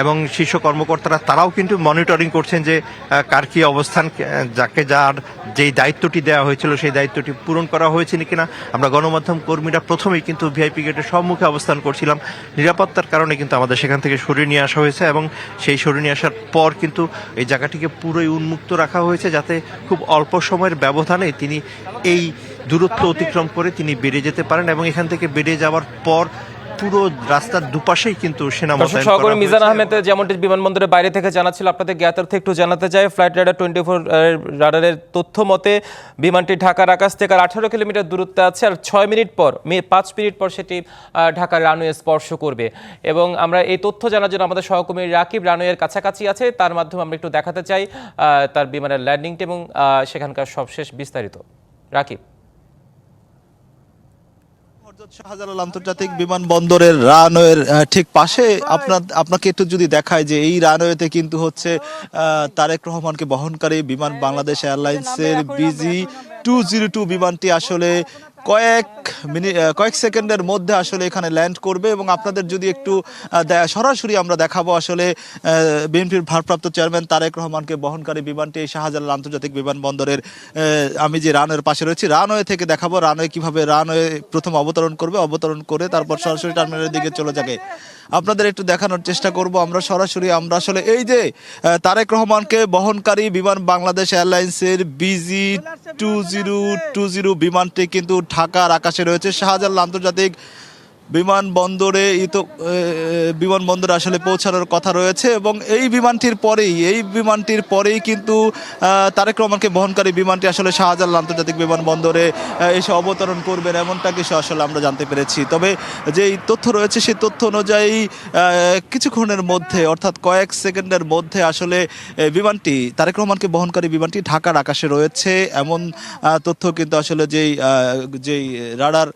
Speaker 4: এবং শীর্ষ কর্মকর্তারা তারাও কিন্তু মনিটরিং করছেন যে কার কী অবস্থান, যাকে যার যেই দায়িত্বটি দেওয়া হয়েছিল সেই দায়িত্বটি পূরণ করা হয়েছে কিনা। আমরা গণমাধ্যম কর্মীরা প্রথমেই কিন্তু ভিআইপি গেটের সম্মুখে অবস্থান করছিলাম। নিরাপত্তার কারণে কিন্তু আমাদের সেখান থেকে সরিয়ে নিয়ে আসা হয়েছে, এবং সেই সরিয়ে নিয়ে আসার পর কিন্তু এই জায়গাটিকে পুরোই উন্মুক্ত রাখা হয়েছে, যাতে খুব অল্প সময়ের ব্যবধানে তিনি এই দূরত্ব অতিক্রম করে তিনি বেরিয়ে যেতে পারেন, এবং এখান থেকে বেরিয়ে যাওয়ার পর পুরো রাস্তার দুপাশেই কিন্তু সেনা মোতায়েন করা
Speaker 2: সহকর্মী মিজান
Speaker 4: হয়েছে।
Speaker 2: আহমেদ যেমনটি বিমানবন্দরের বাইরে থেকে জানাচ্ছিল, আপনাদের জ্ঞাতার্থে একটু জানাতে চাই, ফ্লাইট রাডার 24 রাডারের তথ্য মতে বিমানটি ঢাকার আকাশ থেকে আর 18 কিলোমিটার দূরত্বে আছে, আর 5 মিনিট পর সেটি ঢাকার রানওয়ে স্পর্শ করবে। এবং আমরা এই তথ্য জানার জন্য আমাদের সহকর্মী রাকিব রানওয়ের কাছাকাছি আছে, তার মাধ্যমে আমরা একটু দেখাতে চাই তার বিমানের ল্যান্ডিংটি এবং সেখানকার সবশেষ বিস্তারিত। রাকিব।
Speaker 3: শাহজালাল আন্তর্জাতিক বিমানবন্দরের রানওয়ের ঠিক পাশে আপনাকে একটু যদি দেখায় যে এই রানওয়েতে কিন্তু হচ্ছে তারেক রহমানকে বহনকারী বিমান বাংলাদেশ এয়ারলাইন্সের BG-202 বিমানটি আসলে কয়েক সেকেন্ডের মধ্যে আসলে এখানে ল্যান্ড করবে। এবং আপনাদের যদি একটু সরাসরি আমরা দেখাবো আসলে বিএনপির ভারপ্রাপ্ত চেয়ারম্যান তারেক রহমানকে বহনকারী বিমানটি এই শাহজালাল আন্তর্জাতিক বিমানবন্দরের আমি যে রানওয়ের পাশে রয়েছি, রানওয়ে থেকে দেখাবো রানওয়ে কিভাবে রানওয়ে প্রথম অবতরণ করবে, অবতরণ করে তারপর সরাসরি টার্মিনালের দিকে চলে যাবে। আপনাদের একটু দেখানোর চেষ্টা করব আমরা সরাসরি। আমরা আসলে এই যে তারেক রহমানকে বহনকারী বিমান বাংলাদেশ এয়ারলাইন্সের BG-202 বিমানটি কিন্তু ঢাকার আকাশে রয়েছে শাহজালাল আন্তর্জাতিক বিমানবন্দরে বিমানবন্দরে আসলে পৌঁছানোর কথা রয়েছে। এবং এই বিমানটির পরেই কিন্তু তারেক রহমানকে বহনকারী বিমানটি আসলে শাহজালাল আন্তর্জাতিক বিমানবন্দরে এসে অবতরণ করবেন, এমনটা কিছু আসলে আমরা জানতে পেরেছি। তবে যেই তথ্য রয়েছে সেই তথ্য অনুযায়ী কিছুক্ষণের মধ্যে, অর্থাৎ কয়েক সেকেন্ডের মধ্যে আসলে বিমানটি তারেক রহমানকে বহনকারী বিমানটি ঢাকার আকাশে রয়েছে, এমন তথ্য কিন্তু আসলে যেই রাডার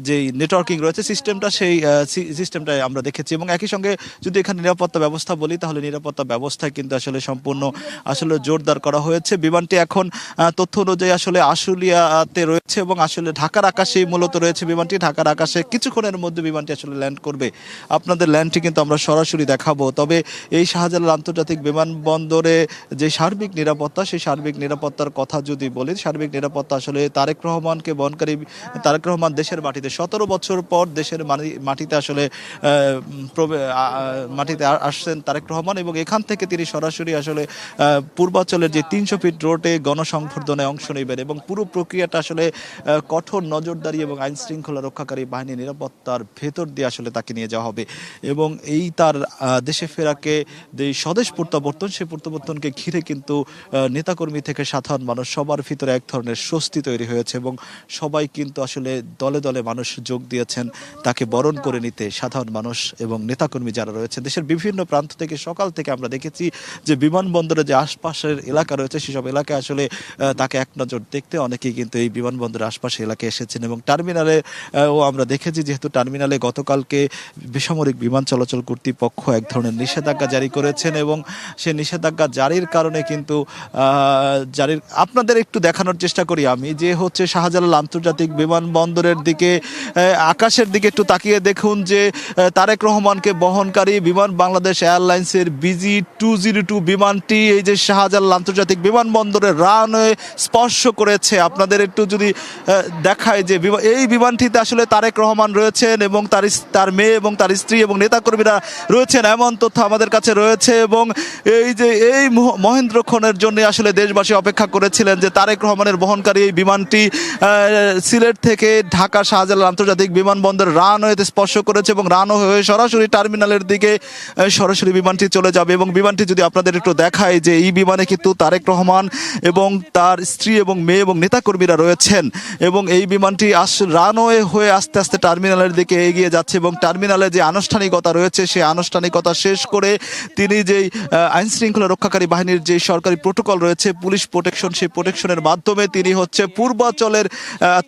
Speaker 3: যেই নেটওয়ার্কিং রয়েছে সিস্টেমটা, সেই সিস্টেমটাই আমরা দেখেছি। এবং একই সঙ্গে যদি এখানে নিরাপত্তা ব্যবস্থা বলি, তাহলে নিরাপত্তা ব্যবস্থায় কিন্তু আসলে সম্পূর্ণ আসলে জোরদার করা হয়েছে। বিমানটি এখন তথ্য অনুযায়ী আসলে আশুলিয়াতে রয়েছে, এবং আসলে ঢাকার আকাশেই মূলত রয়েছে বিমানটি। ঢাকার আকাশে কিছুক্ষণের মধ্যে বিমানটি আসলে ল্যান্ড করবে। আপনাদের ল্যান্ডটি কিন্তু আমরা সরাসরি দেখাবো। তবে এই শাহজালাল আন্তর্জাতিক বিমানবন্দরে যে সার্বিক নিরাপত্তা, সেই সার্বিক নিরাপত্তার কথা যদি বলি, সার্বিক নিরাপত্তা আসলে তারেক রহমানকে বহনকারী তারেক রহমান দেশের মাটিতে 17 বছর পর দেশের মাটিতে আসলে মাটিতে আসছেন তারেক রহমান, এবং এখান থেকে তিনি সরাসরি আসলে পূর্বাঞ্চলের যে 300 ফিট রোডে গণসংবর্ধনে অংশ নেবেন, এবং পুরো প্রক্রিয়াটা আসলে কঠোর নজরদারি এবং আইন শৃঙ্খলা রক্ষাকারী বাহিনী নিরাপত্তার ভেতর দিয়ে আসলে তাকে নিয়ে যাওয়া হবে। এবং এই তার দেশে ফেরাকে যে স্বদেশ প্রত্যাবর্তন, সেই প্রত্যাবর্তনকে ঘিরে কিন্তু নেতাকর্মী থেকে সাধারণ মানুষ সবার ভিতরে এক ধরনের স্বস্তি তৈরি হয়েছে, এবং সবাই কিন্তু আসলে দলে দলে মানুষ যোগ দিয়েছেন তাকে বরণ করে নিতে সাধারণ মানুষ এবং নেতাকর্মী যারা রয়েছে দেশের বিভিন্ন প্রান্ত থেকে সকাল থেকে আমরা দেখেছি যে বিমানবন্দরে যে আশপাশের এলাকা রয়েছে সেসব এলাকায় আসলে তাকে এক নজর দেখতে অনেকেই কিন্তু এই বিমানবন্দরের আশপাশে এলাকায় এসেছেন এবং টার্মিনালে ও আমরা দেখেছি যেহেতু টার্মিনালে গতকালকে বেসামরিক বিমান চলাচল কর্তৃপক্ষ এক ধরনের নিষেধাজ্ঞা জারি করেছেন এবং সে নিষেধাজ্ঞা জারির কারণে কিন্তু জারির আপনাদের একটু দেখানোর চেষ্টা করি আমি যে হচ্ছে শাহজালাল আন্তর্জাতিক বিমানবন্দরের দিকে আকাশের দিকে একটু তাকিয়ে দেখুন যে তারেক রহমানকে বহনকারী বিমান বাংলাদেশ এয়ারলাইন্সের BG-202 বিমানটি এই যে শাহজালাল আন্তর্জাতিক বিমানবন্দরের রানওয়ে স্পর্শ করেছে। আপনাদের একটু যদি দেখায় যে এই বিমানটিতে আসলে তারেক রহমান রয়েছেন এবং তার মেয়ে এবং তার স্ত্রী এবং নেতাকর্মীরা রয়েছেন এমন তথ্য আমাদের কাছে রয়েছে এবং এই যে এই মহেন্দ্রক্ষণের জন্য আসলে দেশবাসী অপেক্ষা করেছিলেন যে তারেক রহমানের বহনকারী এই বিমানটি সিলেট থেকে ঢাকা শাহজালাল আন্তর্জাতিক বিমানবন্দর রানওয়েতে স্পর্শ করেছে এবং রানওয়ে হয়ে সরাসরি টার্মিনালের দিকে সরাসরি বিমানটি চলে যাবে এবং বিমানটি যদি আপনাদের একটু দেখায় যে এই বিমানে কিন্তু তারেক রহমান এবং তার স্ত্রী এবং মেয়ে এবং নেতাকর্মীরা রয়েছেন এবং এই বিমানটি রানওয়ে হয়ে আস্তে আস্তে টার্মিনালের দিকে এগিয়ে যাচ্ছে এবং টার্মিনালে যে আনুষ্ঠানিকতা রয়েছে সেই আনুষ্ঠানিকতা শেষ করে তিনি যেই আইন শৃঙ্খলা রক্ষাকারী বাহিনীর যে সরকারি প্রোটোকল রয়েছে পুলিশ প্রোটেকশন সেই প্রোটেকশনের মাধ্যমে তিনি হচ্ছে পূর্বাঞ্চলের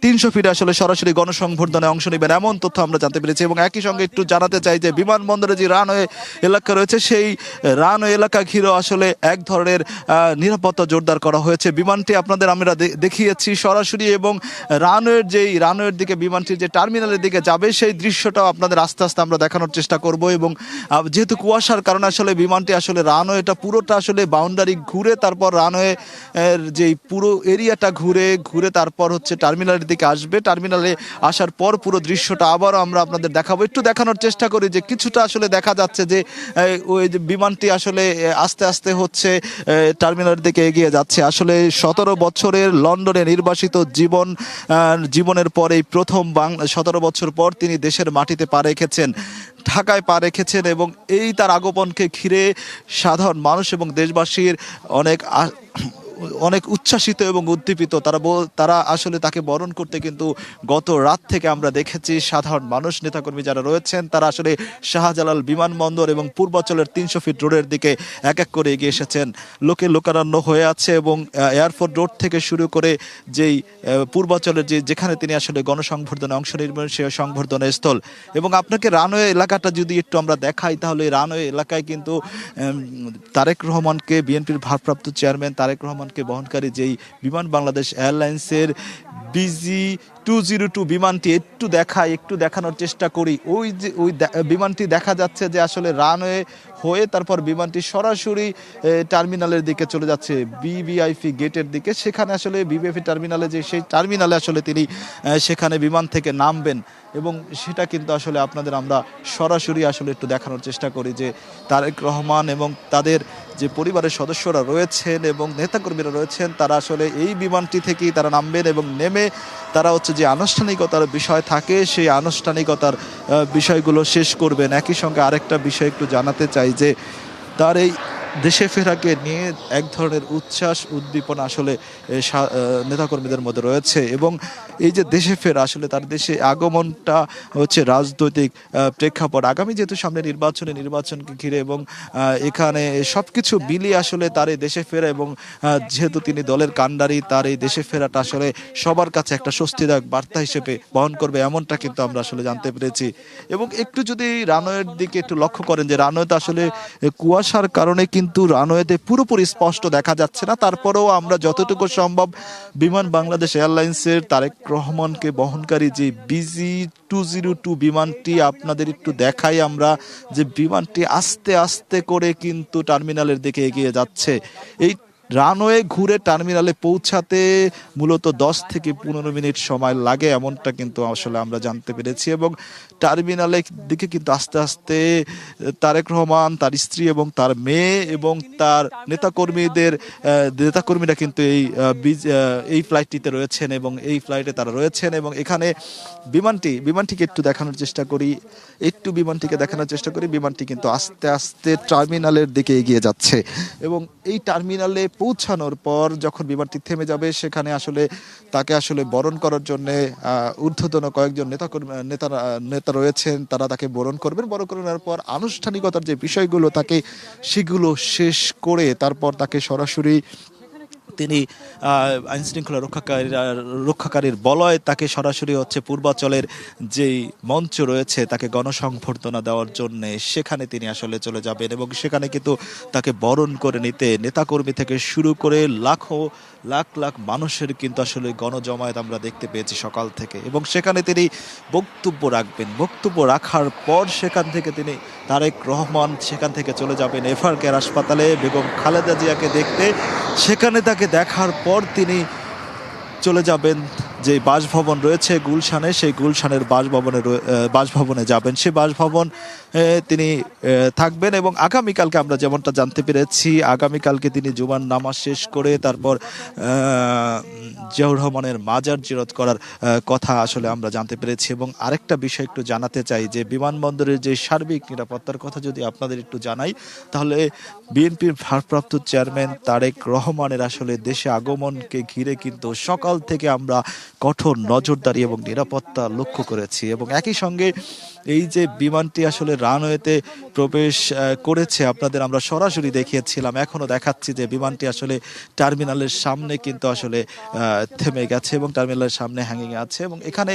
Speaker 3: 300 ফিটে আসলে সরাসরি গণসংবর্ধনে অংশ নেবেন এমন তথ্য আমরা জানতে পেরেছি এবং একই সঙ্গে একটু জানাতে চাই যে বিমানবন্দরে যে রানওয়ে এলাকা রয়েছে সেই রানওয়ে এলাকা ঘিরে আসলে এক ধরনের নিরাপত্তা জোরদার করা হয়েছে। বিমানটি আপনাদের আমরা দেখিয়েছি সরাসরি এবং রানওয়ের দিকে বিমানটি যে টার্মিনালের দিকে যাবে সেই দৃশ্যটাও আপনাদের আস্তে আস্তে আমরা দেখানোর চেষ্টা করব এবং যেহেতু কুয়াশার কারণে আসলে বিমানটি আসলে রানওয়েটা পুরোটা আসলে বাউন্ডারি ঘুরে তারপর রানওয়ে যে পুরো এরিয়াটা ঘুরে তারপর হচ্ছে টার্মিনালের দিকে আসবে। টার্মিনালে আসার পর পুরো দৃশ্যটা আবারও আমরা আপনাদের দেখাবো একটু দেখানোর চেষ্টা করি যে কিছুটা আসলে দেখা যাচ্ছে যে ওই যে বিমানটি আসলে আস্তে আস্তে হচ্ছে টার্মিনালের দিকে এগিয়ে যাচ্ছে। আসলে 17 বছরের লন্ডনে নির্বাসিত জীবনের পর এই প্রথম 17 বছর পর তিনি দেশের মাটিতে পা রেখেছেন ঢাকায় পা রেখেছেন এবং এই তার আগমনকে ঘিরে সাধারণ মানুষ এবং দেশবাসীর অনেক উচ্ছ্বাসিত এবং উদ্দীপিত তারা আসলে তাকে বরণ করতে কিন্তু গত রাত থেকে আমরা দেখেছি সাধারণ মানুষ নেতাকর্মী যারা রয়েছেন তারা আসলে শাহজালাল বিমানবন্দর এবং পূর্বাঞ্চলের 300 ফিট রোডের দিকে এক এক করে এগিয়ে এসেছেন লোকে লোকারণ্য হয়ে আছে এবং এয়ারপোর্ট রোড থেকে শুরু করে যেই পূর্বাঞ্চলের যেখানে তিনি আসলে গণসংবর্ধনে অংশ নেবেন সেই সংবর্ধনা স্থল এবং আপনাকে রানওয়ে এলাকাটা যদি একটু আমরা দেখাই তাহলে রানওয়ে এলাকায় কিন্তু তারেক রহমানকে বিএনপির ভারপ্রাপ্ত চেয়ারম্যান তারেক রহমান বহনকারী যেই বিমান বাংলাদেশ এয়ারলাইন্সের BG-202 বিমানটি একটু দেখানোর চেষ্টা করি ওই বিমানটি দেখা যাচ্ছে যে আসলে রানওয়ে হয়ে তারপর বিমানটি সরাসরি টার্মিনালের দিকে চলে যাচ্ছে ভিভিআইপি গেটের দিকে সেখানে আসলে ভিভিআইপি টার্মিনালে যে সেই টার্মিনালে আসলে তিনি সেখানে বিমান থেকে নামবেন এবং সেটা কিন্তু আসলে আপনাদের আমরা সরাসরি আসলে একটু দেখানোর চেষ্টা করি যে তারেক রহমান এবং তাদের যে পরিবারের সদস্যরা রয়েছেন এবং নেতাকর্মীরা রয়েছেন তারা আসলে এই বিমানটি থেকেই তারা নামবেন এবং নেমে তারা হচ্ছে যে আনুষ্ঠানিকতার বিষয় থাকে সেই আনুষ্ঠানিকতার বিষয়গুলো শেষ করবেন। একই সঙ্গে আরেকটা বিষয় একটু জানাতে চাই যে তার এই দেশে ফেরাকে নিয়ে এক ধরনের উচ্ছ্বাস উদ্দীপনা আসলে নেতাকর্মীদের মধ্যে রয়েছে এবং এই যে দেশে ফেরা আসলে তার দেশে আগমনটা হচ্ছে রাজনৈতিক প্রেক্ষাপট আগামী যেহেতু সামনে নির্বাচনকে ঘিরে এবং এখানে সবকিছু মিলিয়ে আসলে তার এই দেশে ফেরা এবং যেহেতু তিনি দলের কাণ্ডারি তার এই দেশে ফেরাটা আসলে সবার কাছে একটা স্বস্তিদায়ক বার্তা হিসেবে বহন করবে এমনটা কিন্তু আমরা আসলে জানতে পেরেছি এবং একটু যদি রানওয়ের দিকে একটু লক্ষ্য করেন যে রানওয়েতে আসলে কুয়াশার কারণে কিন্তু রানওয়েতে পুরোপুরি স্পষ্ট দেখা যাচ্ছে না তারপরেও আমরা যতটুকু সম্ভব বিমান বাংলাদেশ এয়ারলাইন্সের তারেক রহমানকে বহনকারী যে BG-202 বিমানটি আপনাদের একটু দেখাই আমরা যে বিমানটি আস্তে আস্তে করে কিন্তু টার্মিনালের দিকে এগিয়ে যাচ্ছে। এই রানওয়ে ঘুরে টার্মিনালে পৌঁছাতে মূলত 10 থেকে 15 মিনিট সময় লাগে এমনটা কিন্তু আসলে আমরা জানতে পেরেছি এবং টার্মিনালের দিকে কিন্তু আস্তে আস্তে তারেক রহমান তার স্ত্রী এবং তার মেয়ে এবং তার নেতাকর্মীরা কিন্তু এই ফ্লাইটটিতে রয়েছেন এবং এই ফ্লাইটে তারা রয়েছেন এবং এখানে বিমানটিকে একটু দেখানোর চেষ্টা করি বিমানটি কিন্তু আস্তে আস্তে টার্মিনালের দিকে এগিয়ে যাচ্ছে এবং এই টার্মিনালে পৌঁছানোর পর যখন বিমানটি থেমে যাবে সেখানে আসলে তাকে আসলে বরণ করার জন্য ঊর্ধ্বতন কয়েকজন নেতা রয়েছেন, তারা তাকে বরণ করবেন। বরণ করার পর আনুষ্ঠানিকতার যে বিষয়গুলো তাকে সেগুলো শেষ করে তারপর তাকে সরাসরি তিনি আইন শৃঙ্খলা রক্ষাকারীর বলয় তাকে সরাসরি হচ্ছে পূর্বাচলের যেই মঞ্চ রয়েছে তাকে গণসংবর্ধনা দেওয়ার জন্য সেখানে তিনি আসলে চলে যাবেন এবং সেখানে কিন্তু তাকে বরণ করে নিতে নেতাকর্মী থেকে শুরু করে লাখ লাখ মানুষের কিন্তু আসলে গণজমায়েত আমরা দেখতে পেয়েছি সকাল থেকে। এবং সেখানে তিনি বক্তব্য রাখবেন। বক্তব্য রাখার পর সেখান থেকে তিনি তারেক রহমান সেখান থেকে চলে যাবেন FR কেয়ার হাসপাতালে বেগম খালেদা জিয়াকে দেখতে। সেখানে তাকে দেখার পর তিনি চলে যাবেন যে বাসভবন রয়েছে গুলশানে, সেই গুলশানের বাসভবনে যাবেন। সেই বাসভবন তিনি থাকবেন এবং আগামীকালকে আমরা যেমনটা জানতে পেরেছি আগামীকালকে তিনি জুমার নামাজ শেষ করে তারপর জিয়াউর রহমানের মাজার জিয়ারত করার কথা আসলে আমরা জানতে পেরেছি। এবং আরেকটা বিষয় একটু জানাতে চাই যে বিমানবন্দরের যে সার্বিক নিরাপত্তার কথা যদি আপনাদের একটু জানাই তাহলে বিএনপির ভারপ্রাপ্ত চেয়ারম্যান তারেক রহমানের আসলে দেশে আগমনকে ঘিরে কিন্তু সকাল থেকে আমরা কঠোর নজরদারি এবং নিরাপত্তা লক্ষ্য করেছি। এবং একই সঙ্গে এই যে বিমানটি আসলে রানওয়েতে প্রবেশ করেছে আপনাদের আমরা সরাসরি দেখিয়েছিলাম, এখনো দেখাচ্ছি যে বিমানটি আসলে টার্মিনালের সামনে কিন্তু আসলে থেমে গেছে এবং টার্মিনালের সামনে হ্যাঙ্গিং আছে। এবং এখানে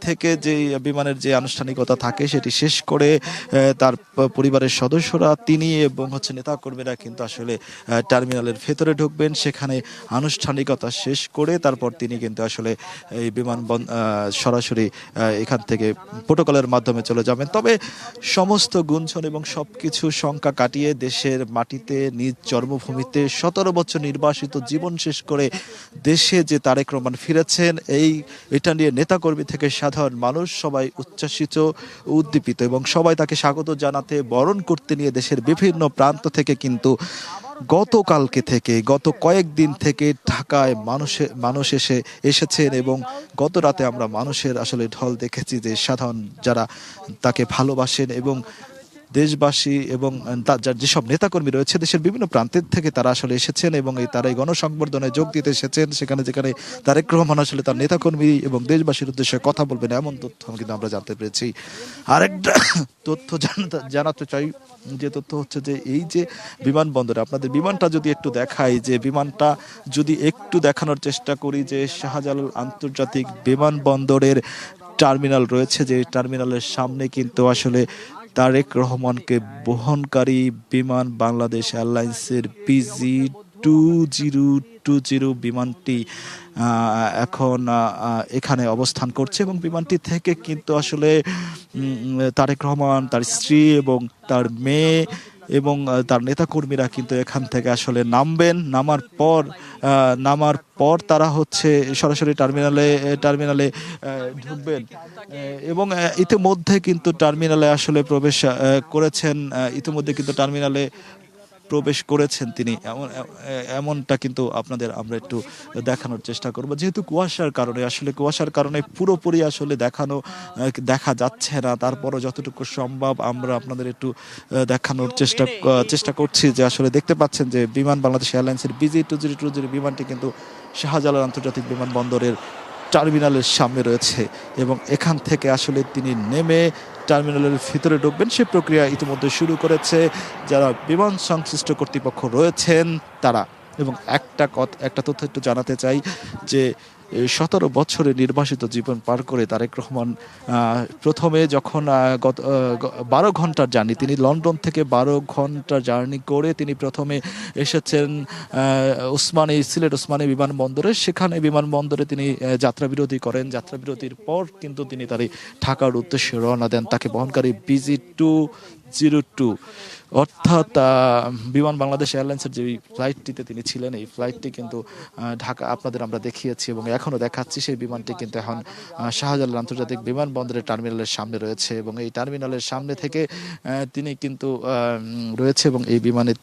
Speaker 3: থেকে যে বিমানের যে আনুষ্ঠানিকতা থাকে সেটি শেষ করে তার পরিবারের সদস্যরা তিনি এবং হচ্ছে নেতাকর্মীরা কিন্তু আসলে টার্মিনালের ভেতরে ঢুকবেন। সেখানে আনুষ্ঠানিকতা শেষ করে তারপর তিনি কিন্তু আসলে এই সরাসরি এখান থেকে প্রোটোকলের মাধ্যমে চলে যাবেন। তবে সমস্ত গুঞ্জন এবং সবকিছু শঙ্কা কাটিয়ে দেশের মাটিতে নিজ জন্মভূমিতে 17 বছর নির্বাসিত জীবন শেষ করে দেশে যে তারেক রহমান ফিরেছেন এটা নিয়ে নেতাকর্মী থেকে সাধারণ মানুষ সবাই উচ্ছ্বাসিত উদ্দীপিত এবং সবাই তাকে স্বাগত জানাতে বরণ করতে নিয়ে দেশের বিভিন্ন প্রান্ত থেকে কিন্তু গতকালকে থেকে গত কয়েকদিন থেকে ঢাকায় মানুষ এসেছেন এবং গত রাতে আমরা মানুষের আসলে ঢল দেখেছি যে সাধারণ যারা তাকে ভালোবাসেন এবং দেশবাসী এবং যেসব নেতাকর্মী রয়েছে দেশের বিভিন্ন প্রান্তের থেকে তারা আসলে এসেছেন এবং তারা এই গণসংবর্ধনায় যোগ দিতে এসেছেন। যেখানে তারেক রহমান আসলে তার নেতাকর্মী এবং দেশবাসীর উদ্দেশ্যে কথা বলবেন এমন তথ্য কিন্তু আমরা জানতে পেরেছি। আরেকটা তথ্য জানাতে চাই, যে তথ্য হচ্ছে যে এই যে বিমানবন্দরে আপনাদের বিমানটা যদি একটু দেখাই, যে বিমানটা যদি একটু দেখানোর চেষ্টা করি যে শাহজালাল আন্তর্জাতিক বিমানবন্দরের টার্মিনাল রয়েছে, যে টার্মিনালের সামনে কিন্তু আসলে তারেক রহমানকে বহনকারী বিমান বাংলাদেশ এয়ারলাইন্সের PG-2020 বিমানটি এখন এখানে অবস্থান করছে এবং বিমানটি থেকে কিন্তু আসলে তারেক রহমান, তার স্ত্রী এবং তার মেয়ে এবং তার নেতাকর্মীরা কিন্তু এখান থেকে আসলে নামার পর তারা হচ্ছে সরাসরি টার্মিনালে ঢুকবেন এবং ইতিমধ্যে কিন্তু টার্মিনালে আসলে প্রবেশ করেছেন। ইতিমধ্যে কিন্তু টার্মিনালে প্রবেশ করেছেন তিনি, এমনটা কিন্তু আপনাদের আমরা একটু দেখানোর চেষ্টা করব। যেহেতু কুয়াশার কারণে পুরোপুরি আসলে দেখা যাচ্ছে না, তারপরও যতটুকু সম্ভব আমরা আপনাদের একটু দেখানোর চেষ্টা করছি। যে আসলে দেখতে পাচ্ছেন যে বিমান বাংলাদেশ এয়ারলাইন্সের PG-2020 বিমানটি কিন্তু শাহজালাল আন্তর্জাতিক বিমানবন্দরের টার্মিনালের সামনে রয়েছে এবং এখান থেকে আসলে তিনি নেমে টার্মিনালের ভিতরে ঢুকবেন। সে প্রক্রিয়া ইতিমধ্যে শুরু করেছে যারা বিমান সংশ্লিষ্ট কর্তৃপক্ষ রয়েছেন তারা। এবং একটা তথ্য একটু জানাতে চাই যে 17 বছরের নির্বাসিত জীবন পার করে তারেক রহমান প্রথমে যখন 12 ঘন্টার জার্নি, তিনি লন্ডন থেকে 12 ঘন্টার জার্নি করে তিনি প্রথমে এসেছেন সিলেট ওসমানী বিমানবন্দরে। সেখানে বিমানবন্দরে তিনি যাত্রাবিরতি করেন। যাত্রাবিরতির পর কিন্তু তিনি তার ঢাকার উদ্দেশ্যে রওনা দেন। তাকে বহনকারী PG-202 অর্থাৎ বিমান বাংলাদেশ এয়ারলাইন্সের যে ফ্লাইটটিতে তিনি ছিলেন, এই ফ্লাইটটি কিন্তু ঢাকা আপনাদের আমরা দেখিয়েছি এবং এখনও দেখাচ্ছি। সেই বিমানটি কিন্তু এখন শাহজালাল আন্তর্জাতিক বিমানবন্দরের টার্মিনালের সামনে রয়েছে এবং এই টার্মিনালের সামনে থেকে তিনি কিন্তু রয়েছে এবং এই বিমানে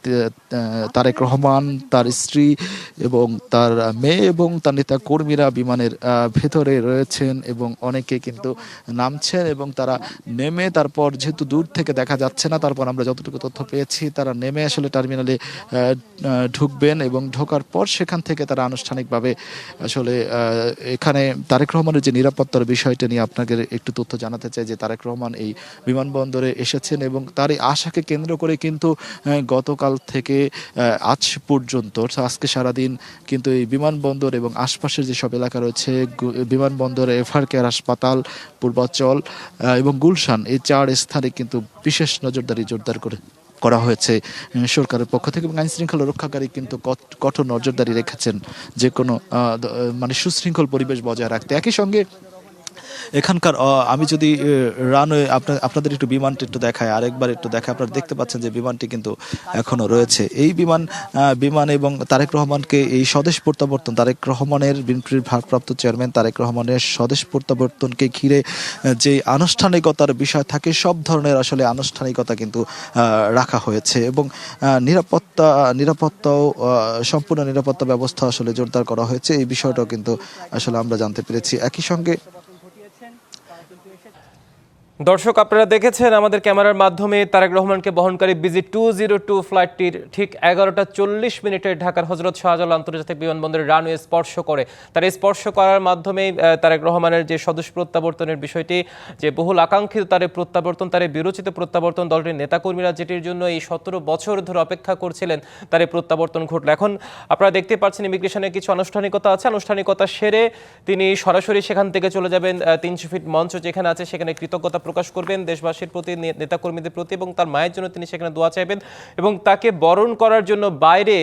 Speaker 3: তারেক রহমান, তার স্ত্রী এবং তার মেয়ে এবং তার নেতা কর্মীরা বিমানের ভেতরে রয়েছেন এবং অনেকে কিন্তু নামছেন এবং তারা নেমে তারপর যেহেতু দূর থেকে দেখা যাচ্ছে যাচ্ছে না। তারপর আমরা যতটুকু তথ্য পেয়েছি তারা নেমে আসলে টার্মিনালে ঢুকবেন এবং ঢোকার পর সেখান থেকে তারা আনুষ্ঠানিকভাবে আসলে এখানে তারেক রহমানের যে নিরাপত্তার বিষয়টা নিয়ে আপনাকে একটু তথ্য জানাতে চাই যে তারেক রহমান এই বিমানবন্দরে এসেছেন এবং তার এই আশাকে কেন্দ্র করে কিন্তু গতকাল থেকে আজ পর্যন্ত আজকে সারাদিন কিন্তু এই বিমানবন্দর এবং আশপাশের যেসব এলাকা রয়েছে বিমানবন্দরে এফআর কেয়ার হাসপাতাল, পূর্বাচল এবং গুলশান এই 4 স্থানে কিন্তু বিশেষ নজরদারি জোরদার করা হয়েছে সরকারের পক্ষ থেকে এবং আইন শৃঙ্খলা রক্ষাকারী কিন্তু কঠোর নজরদারি রেখেছেন যে কোনো মানে সুশৃঙ্খল পরিবেশ বজায় রাখতে। একই সঙ্গে এখানকার আমি যদি রানওয়ে আপনাদের একটু বিমানটা একটু দেখায়, আরেকবার একটু দেখায়, আপনারা দেখতে পাচ্ছেন যে বিমানটি কিন্তু এখনো রয়েছে। এই বিমান এবং তারেক রহমানকে এই স্বদেশ প্রত্যাবর্তন, তারেক রহমানের বিএনপির ভারপ্রাপ্ত চেয়ারম্যান তারেক রহমানের স্বদেশ প্রত্যাবর্তনকে ঘিরে যে আনুষ্ঠানিকতার বিষয় থাকে সব ধরনের আসলে আনুষ্ঠানিকতা কিন্তু রাখা হয়েছে এবং নিরাপত্তাও সম্পূর্ণ নিরাপত্তা ব্যবস্থা আসলে জোরদার করা হয়েছে। এই বিষয়টাও কিন্তু আসলে আমরা জানতে পেরেছি। একই সঙ্গে
Speaker 2: দর্শক আপনারা দেখেছেন আমাদের ক্যামেরার মাধ্যমে তারেক রহমানকে বহনকারী BG202 ফ্লাইটটির ঠিক 11টা 40 মিনিটে ঢাকার হযরত শাহজালাল আন্তর্জাতিক বিমানবন্দরের রানওয়ে স্পর্শ করে। তার এই স্পর্শ করার মাধ্যমে তারেক রহমানের যে স্বদেশ প্রত্যাবর্তনের বিষয়টি, যে বহুল আকাঙ্ক্ষিত তার প্রত্যাবর্তন, তার বিরোচিত প্রত্যাবর্তন, দলটির নেতাকর্মীরা যেটির জন্য এই 17 বছর ধরে অপেক্ষা করছিলেন, তার এই প্রত্যাবর্তন ঘটল। এখন আপনারা দেখতে পাচ্ছেন ইমিগ্রেশনের কিছু আনুষ্ঠানিকতা আছে, আনুষ্ঠানিকতা সেরে তিনি সরাসরি সেখান থেকে চলে যাবেন 300 ফিট মঞ্চ যেখানে আছে, সেখানে কৃতজ্ঞতা প্রকাশ করবেন দেশবাসীর প্রতি, নেতাকর্মীদের প্রতি এবং তার মায়ের জন্য তিনি সেখানে দোয়া চাইবেন এবং তাকে বরণ করার জন্য বাইরে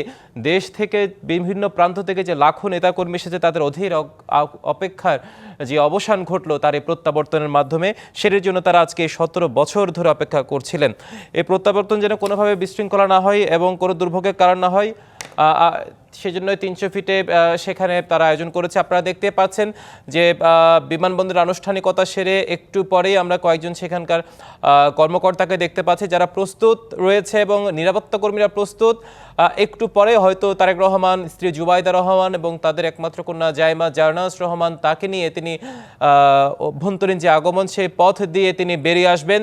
Speaker 2: দেশ থেকে বিভিন্ন প্রান্ত থেকে যে লাখো নেতাকর্মী এসেছে তাদের অধীর অপেক্ষার যে অবসান ঘটলো তার এই প্রত্যাবর্তনের মাধ্যমে, সেটির জন্য তারা আজকে 17 বছর ধরে অপেক্ষা করছিলেন। এই প্রত্যাবর্তন যেন কোনোভাবে বিশৃঙ্খলা না হয় এবং কোনো দুর্ভোগের কারণ না হয়, সেজন্য 300 ফিটে সেখানে তারা আয়োজন করেছে। আপনারা দেখতে পাচ্ছেন যে বিমানবন্দরের আনুষ্ঠানিকতা সেরে একটু পরেই আমরা কয়েকজন সেখানকার কর্মকর্তাকে দেখতে পাচ্ছি যারা প্রস্তুত রয়েছে এবং নিরাপত্তা কর্মীরা প্রস্তুত। একটু পরে হয়তো তারেক রহমান, স্ত্রী জুবাইদা রহমান এবং তাদের একমাত্র কন্যা জাইমা জার্নাস রহমান, তাকে নিয়ে তিনি অভ্যন্তরীণ যে আগমন সেই পথ দিয়ে তিনি বেরিয়ে আসবেন।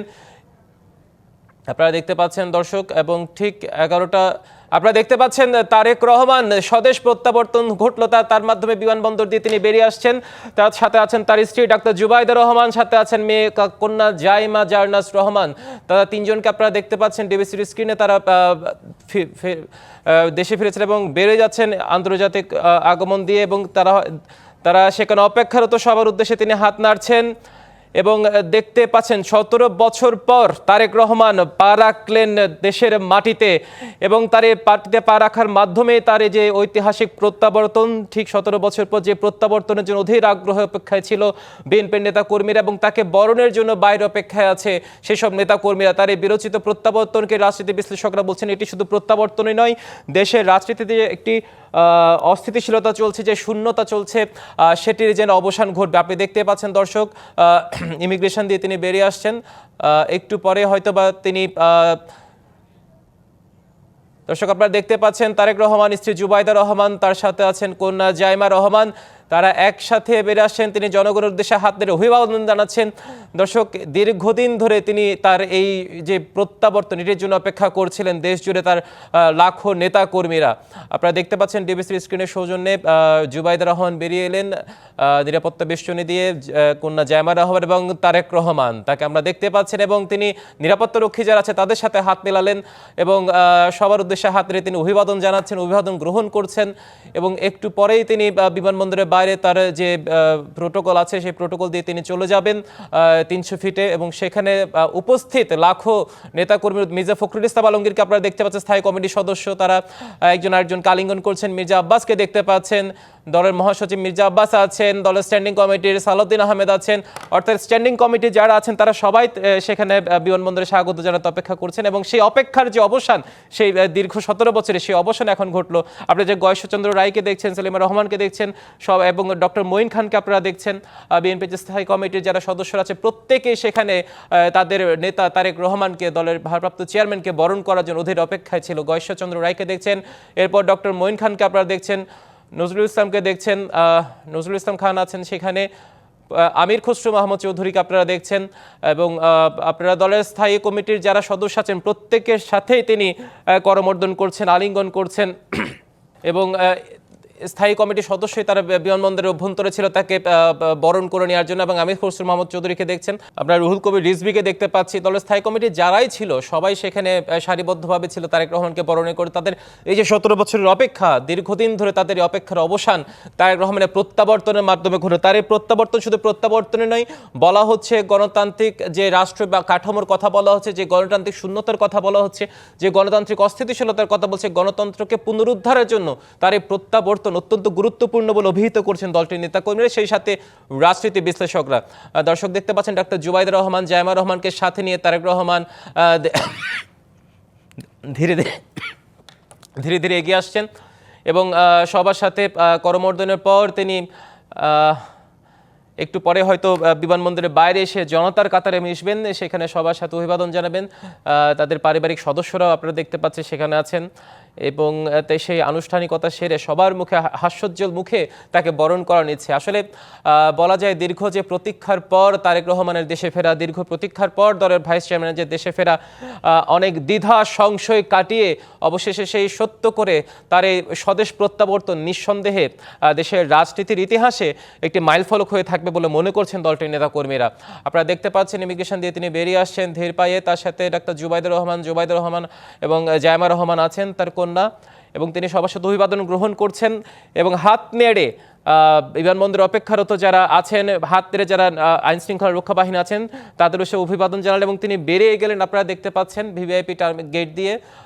Speaker 2: আপনারা দেখতে পাচ্ছেন দর্শক, এবং ঠিক 11টা আপনারা দেখতে পাচ্ছেন তারেক রহমান স্বদেশ প্রত্যাবর্তন ঘটলো, তার মাধ্যমে বিমানবন্দর দিয়ে তিনি বেরিয়ে আসছেন। তার সাথে আছেন তার স্ত্রী ডাক্তার জুবাইদা রহমান, সাথে আছেন মেয়ে কন্যা জাইমা জার্নাস রহমান। তারা তিনজনকে আপনারা দেখতে পাচ্ছেন ডিবিসির স্ক্রিনে। তারা দেশে ফিরেছেন এবং বেরিয়ে যাচ্ছেন আন্তর্জাতিক আগমন দিয়ে এবং তারা সেখানে অপেক্ষারত সবার উদ্দেশ্যে তিনি হাত নাড়ছেন এবং দেখতে পাচ্ছেন 17 বছর পর তারেক রহমান পা রাখলেন দেশের মাটিতে এবং তার এই মাটিতে পা রাখার মাধ্যমে তার যে ঐতিহাসিক প্রত্যাবর্তন, ঠিক 17 বছর পর যে প্রত্যাবর্তনের জন্য অধীর আগ্রহ অপেক্ষায় ছিল বিএনপির নেতাকর্মীরা এবং তাকে বরণের জন্য বাইরে অপেক্ষায় আছে সেসব নেতাকর্মীরা, তার এই বিরোচিত প্রত্যাবর্তনকে রাজনীতি বিশ্লেষকরা বলছেন এটি শুধু প্রত্যাবর্তনই নয়, দেশের রাজনীতিতে একটি অস্থিতিশীলতা চলছে, যে শূন্যতা চলছে, সেটির যেন অবসান ঘটবে। আপনি দেখতে পাচ্ছেন দর্শক ইমিগ্রেশন দিয়ে তিনি বেরিয়ে আসছেন। একটু পরে হয়তো বা তিনি দর্শক আপনারা দেখতে পাচ্ছেন তারেক রহমান, স্ত্রী জুবাইদা রহমান, তার সাথে আছেন কন্যা জাইমা রহমান, তারা একসাথে বেরিয়ে আসছেন। তিনি জনগণের উদ্দেশ্যে হাত ধরে অভিবাদন জানাচ্ছেন। দর্শক দীর্ঘদিন ধরে তিনি তার এই যে প্রত্যাবর্তন এটির জন্য অপেক্ষা করছিলেন দেশ জুড়ে তার লাখো নেতা কর্মীরা। আপনারা দেখতে পাচ্ছেন ডিবিসির স্ক্রিনের সৌজন্যে জুবাইদা রহমান বেরিয়ে এলেন নিরাপত্তা বেষ্টনী দিয়ে, কন্যা জাইমা রহমান এবং তারেক রহমান তাকে আমরা দেখতে পাচ্ছেন এবং তিনি নিরাপত্তা রক্ষী যারা আছে তাদের সাথে হাত মেলালেন এবং সবার উদ্দেশ্যে হাত ধরে তিনি অভিবাদন জানাচ্ছেন, অভিবাদন গ্রহণ করছেন এবং একটু পরেই তিনি বিমানবন্দরের বাইরে তার যে প্রোটোকল আছে সেই প্রোটোকল দিয়ে তিনি চলে যাবেন 300 ফিটে এবং সেখানে উপস্থিত লাখো নেতাকর্মী। মির্জা ফখরুল ইসলাম আলমগীরকে আপনারা দেখতে পাচ্ছেন, স্থায়ী কমিটির সদস্য, তারা একজন আরেকজনকে আলিঙ্গন করছেন। মির্জা আব্বাসকে দেখতে পাচ্ছেন, দলের মহাসচিব মির্জা আব্বাস আছেন, দলের স্ট্যান্ডিং কমিটির সালাউদ্দিন আহমেদ আছেন, অর্থাৎ স্ট্যান্ডিং কমিটি যারা আছেন তারা সবাই সেখানে বিমানবন্দরে স্বাগত জানাতে অপেক্ষা করছেন এবং সেই অপেক্ষার যে অবসান, সেই দীর্ঘ 17 বছরে সেই অবসান এখন ঘটলো। আপনি যে গয়েশ্বরচন্দ্র রায়কে দেখছেন, সেলিমা রহমানকে দেখছেন সব এবং ডক্টর মঈন খানকে আপনারা দেখছেন, বিএনপির যে স্থায়ী কমিটির যারা সদস্যরা আছে প্রত্যেকেই সেখানে তাদের নেতা তারেক রহমানকে, দলের ভারপ্রাপ্ত চেয়ারম্যানকে বরণ করার জন্য অধীর অপেক্ষায় ছিল। গয়েশ্বরচন্দ্র রায়কে দেখছেন, এরপর ডক্টর মঈন খানকে আপনারা দেখছেন, নজরুল ইসলামকে দেখছেন, নজরুল ইসলাম খান আছেন সেখানে, আমির খসরু মাহমুদ চৌধুরীকে আপনারা দেখছেন এবং আপনারা দলের স্থায়ী কমিটির যারা সদস্য আছেন প্রত্যেকের সাথেই তিনি করমর্দন করছেন, আলিঙ্গন করছেন এবং স্থায়ী কমিটির সদস্যই তারা বিমানবন্দরের অভ্যন্তরে ছিল তাকে বরণ করে নেওয়ার জন্য। এবং আমির খসরু মাহমুদ চৌধুরীকে দেখছেন, আমরা রুহুল কবির রিজভিকে দেখতে পাচ্ছি। দলের স্থায়ী কমিটির যারাই ছিল সবাই সেখানে সারিবদ্ধভাবে ছিল তারেক রহমানকে বরণে করে। তাদের এই যে 17 বছরের অপেক্ষা, দীর্ঘদিন ধরে তাদের এই অপেক্ষার অবসান তারেক রহমানের প্রত্যাবর্তনের মাধ্যমে ঘটে। তার এই প্রত্যাবর্তন শুধু প্রত্যাবর্তনে নয়, বলা হচ্ছে গণতান্ত্রিক যে রাষ্ট্র বা কাঠামোর কথা বলা হচ্ছে, যে গণতান্ত্রিক শূন্যতার কথা বলা হচ্ছে, যে গণতান্ত্রিক অস্থিতিশীলতার কথা বলছে, গণতন্ত্রকে পুনরুদ্ধারের জন্য তার এই প্রত্যাবর্তন অত্যন্ত গুরুত্বপূর্ণ বলে অভিহিত করছেন দলটির নেতাকর্মীরা, সেই সাথে রাজনীতি বিশ্লেষকরা। দর্শক দেখতে পাচ্ছেন ডক্টর জুবাইদুর রহমান, জায়মা রহমানকে সাথে নিয়ে তারেক রহমান ধীরে ধীরে এগিয়ে আসছেন এবং সবার সাথে করমর্দনের পর তিনি একটু পরে হয়তো বিমানবন্দরের বাইরে এসে জনতার কাতারে মিশবেন, সেখানে সবার সাথে অভিবাদন জানাবেন। তাদের পারিবারিক সদস্যরাও আপনারা দেখতে পাচ্ছেন সেখানে আছেন এবং সেই আনুষ্ঠানিকতা সেরে সবার মুখে হাস্যোজ্জ্বল মুখে তাকে বরণ করা নিচ্ছে। আসলে বলা যায় দীর্ঘ যে প্রতীক্ষার পর তারেক রহমানের দেশে ফেরা, দীর্ঘ প্রতীক্ষার পর দলের ভাইস চেয়ারম্যানের যে দেশে ফেরা, অনেক দ্বিধা সংশয় কাটিয়ে অবশেষে সেই সত্য করে তার এই স্বদেশ প্রত্যাবর্তন নিঃসন্দেহে দেশের রাজনীতির ইতিহাসে একটি মাইলফলক হয়ে থাকবে বলে মনে করছেন দলটির নেতাকর্মীরা। আপনারা দেখতে পাচ্ছেন ইমিগ্রেশন দিয়ে তিনি বেরিয়ে আসছেন ধীর পায়ে, তার সাথে ডাক্তার জুবাইদুর রহমান এবং জায়মা রহমান আছেন তার কন্যা, এবং তিনি সবার সাথে অভিবাদন গ্রহণ করছেন এবং হাত নেড়ে বিমানবন্দরে অপেক্ষারত যারা আছেন, হাত নেড়ে যারা আইন শৃঙ্খলা রক্ষা বাহিনী আছেন তাদেরও সে অভিবাদন জানালেন এবং তিনি বেরিয়ে গেলেন। আপনারা দেখতে পাচ্ছেন ভিভিআইপি গেট দিয়ে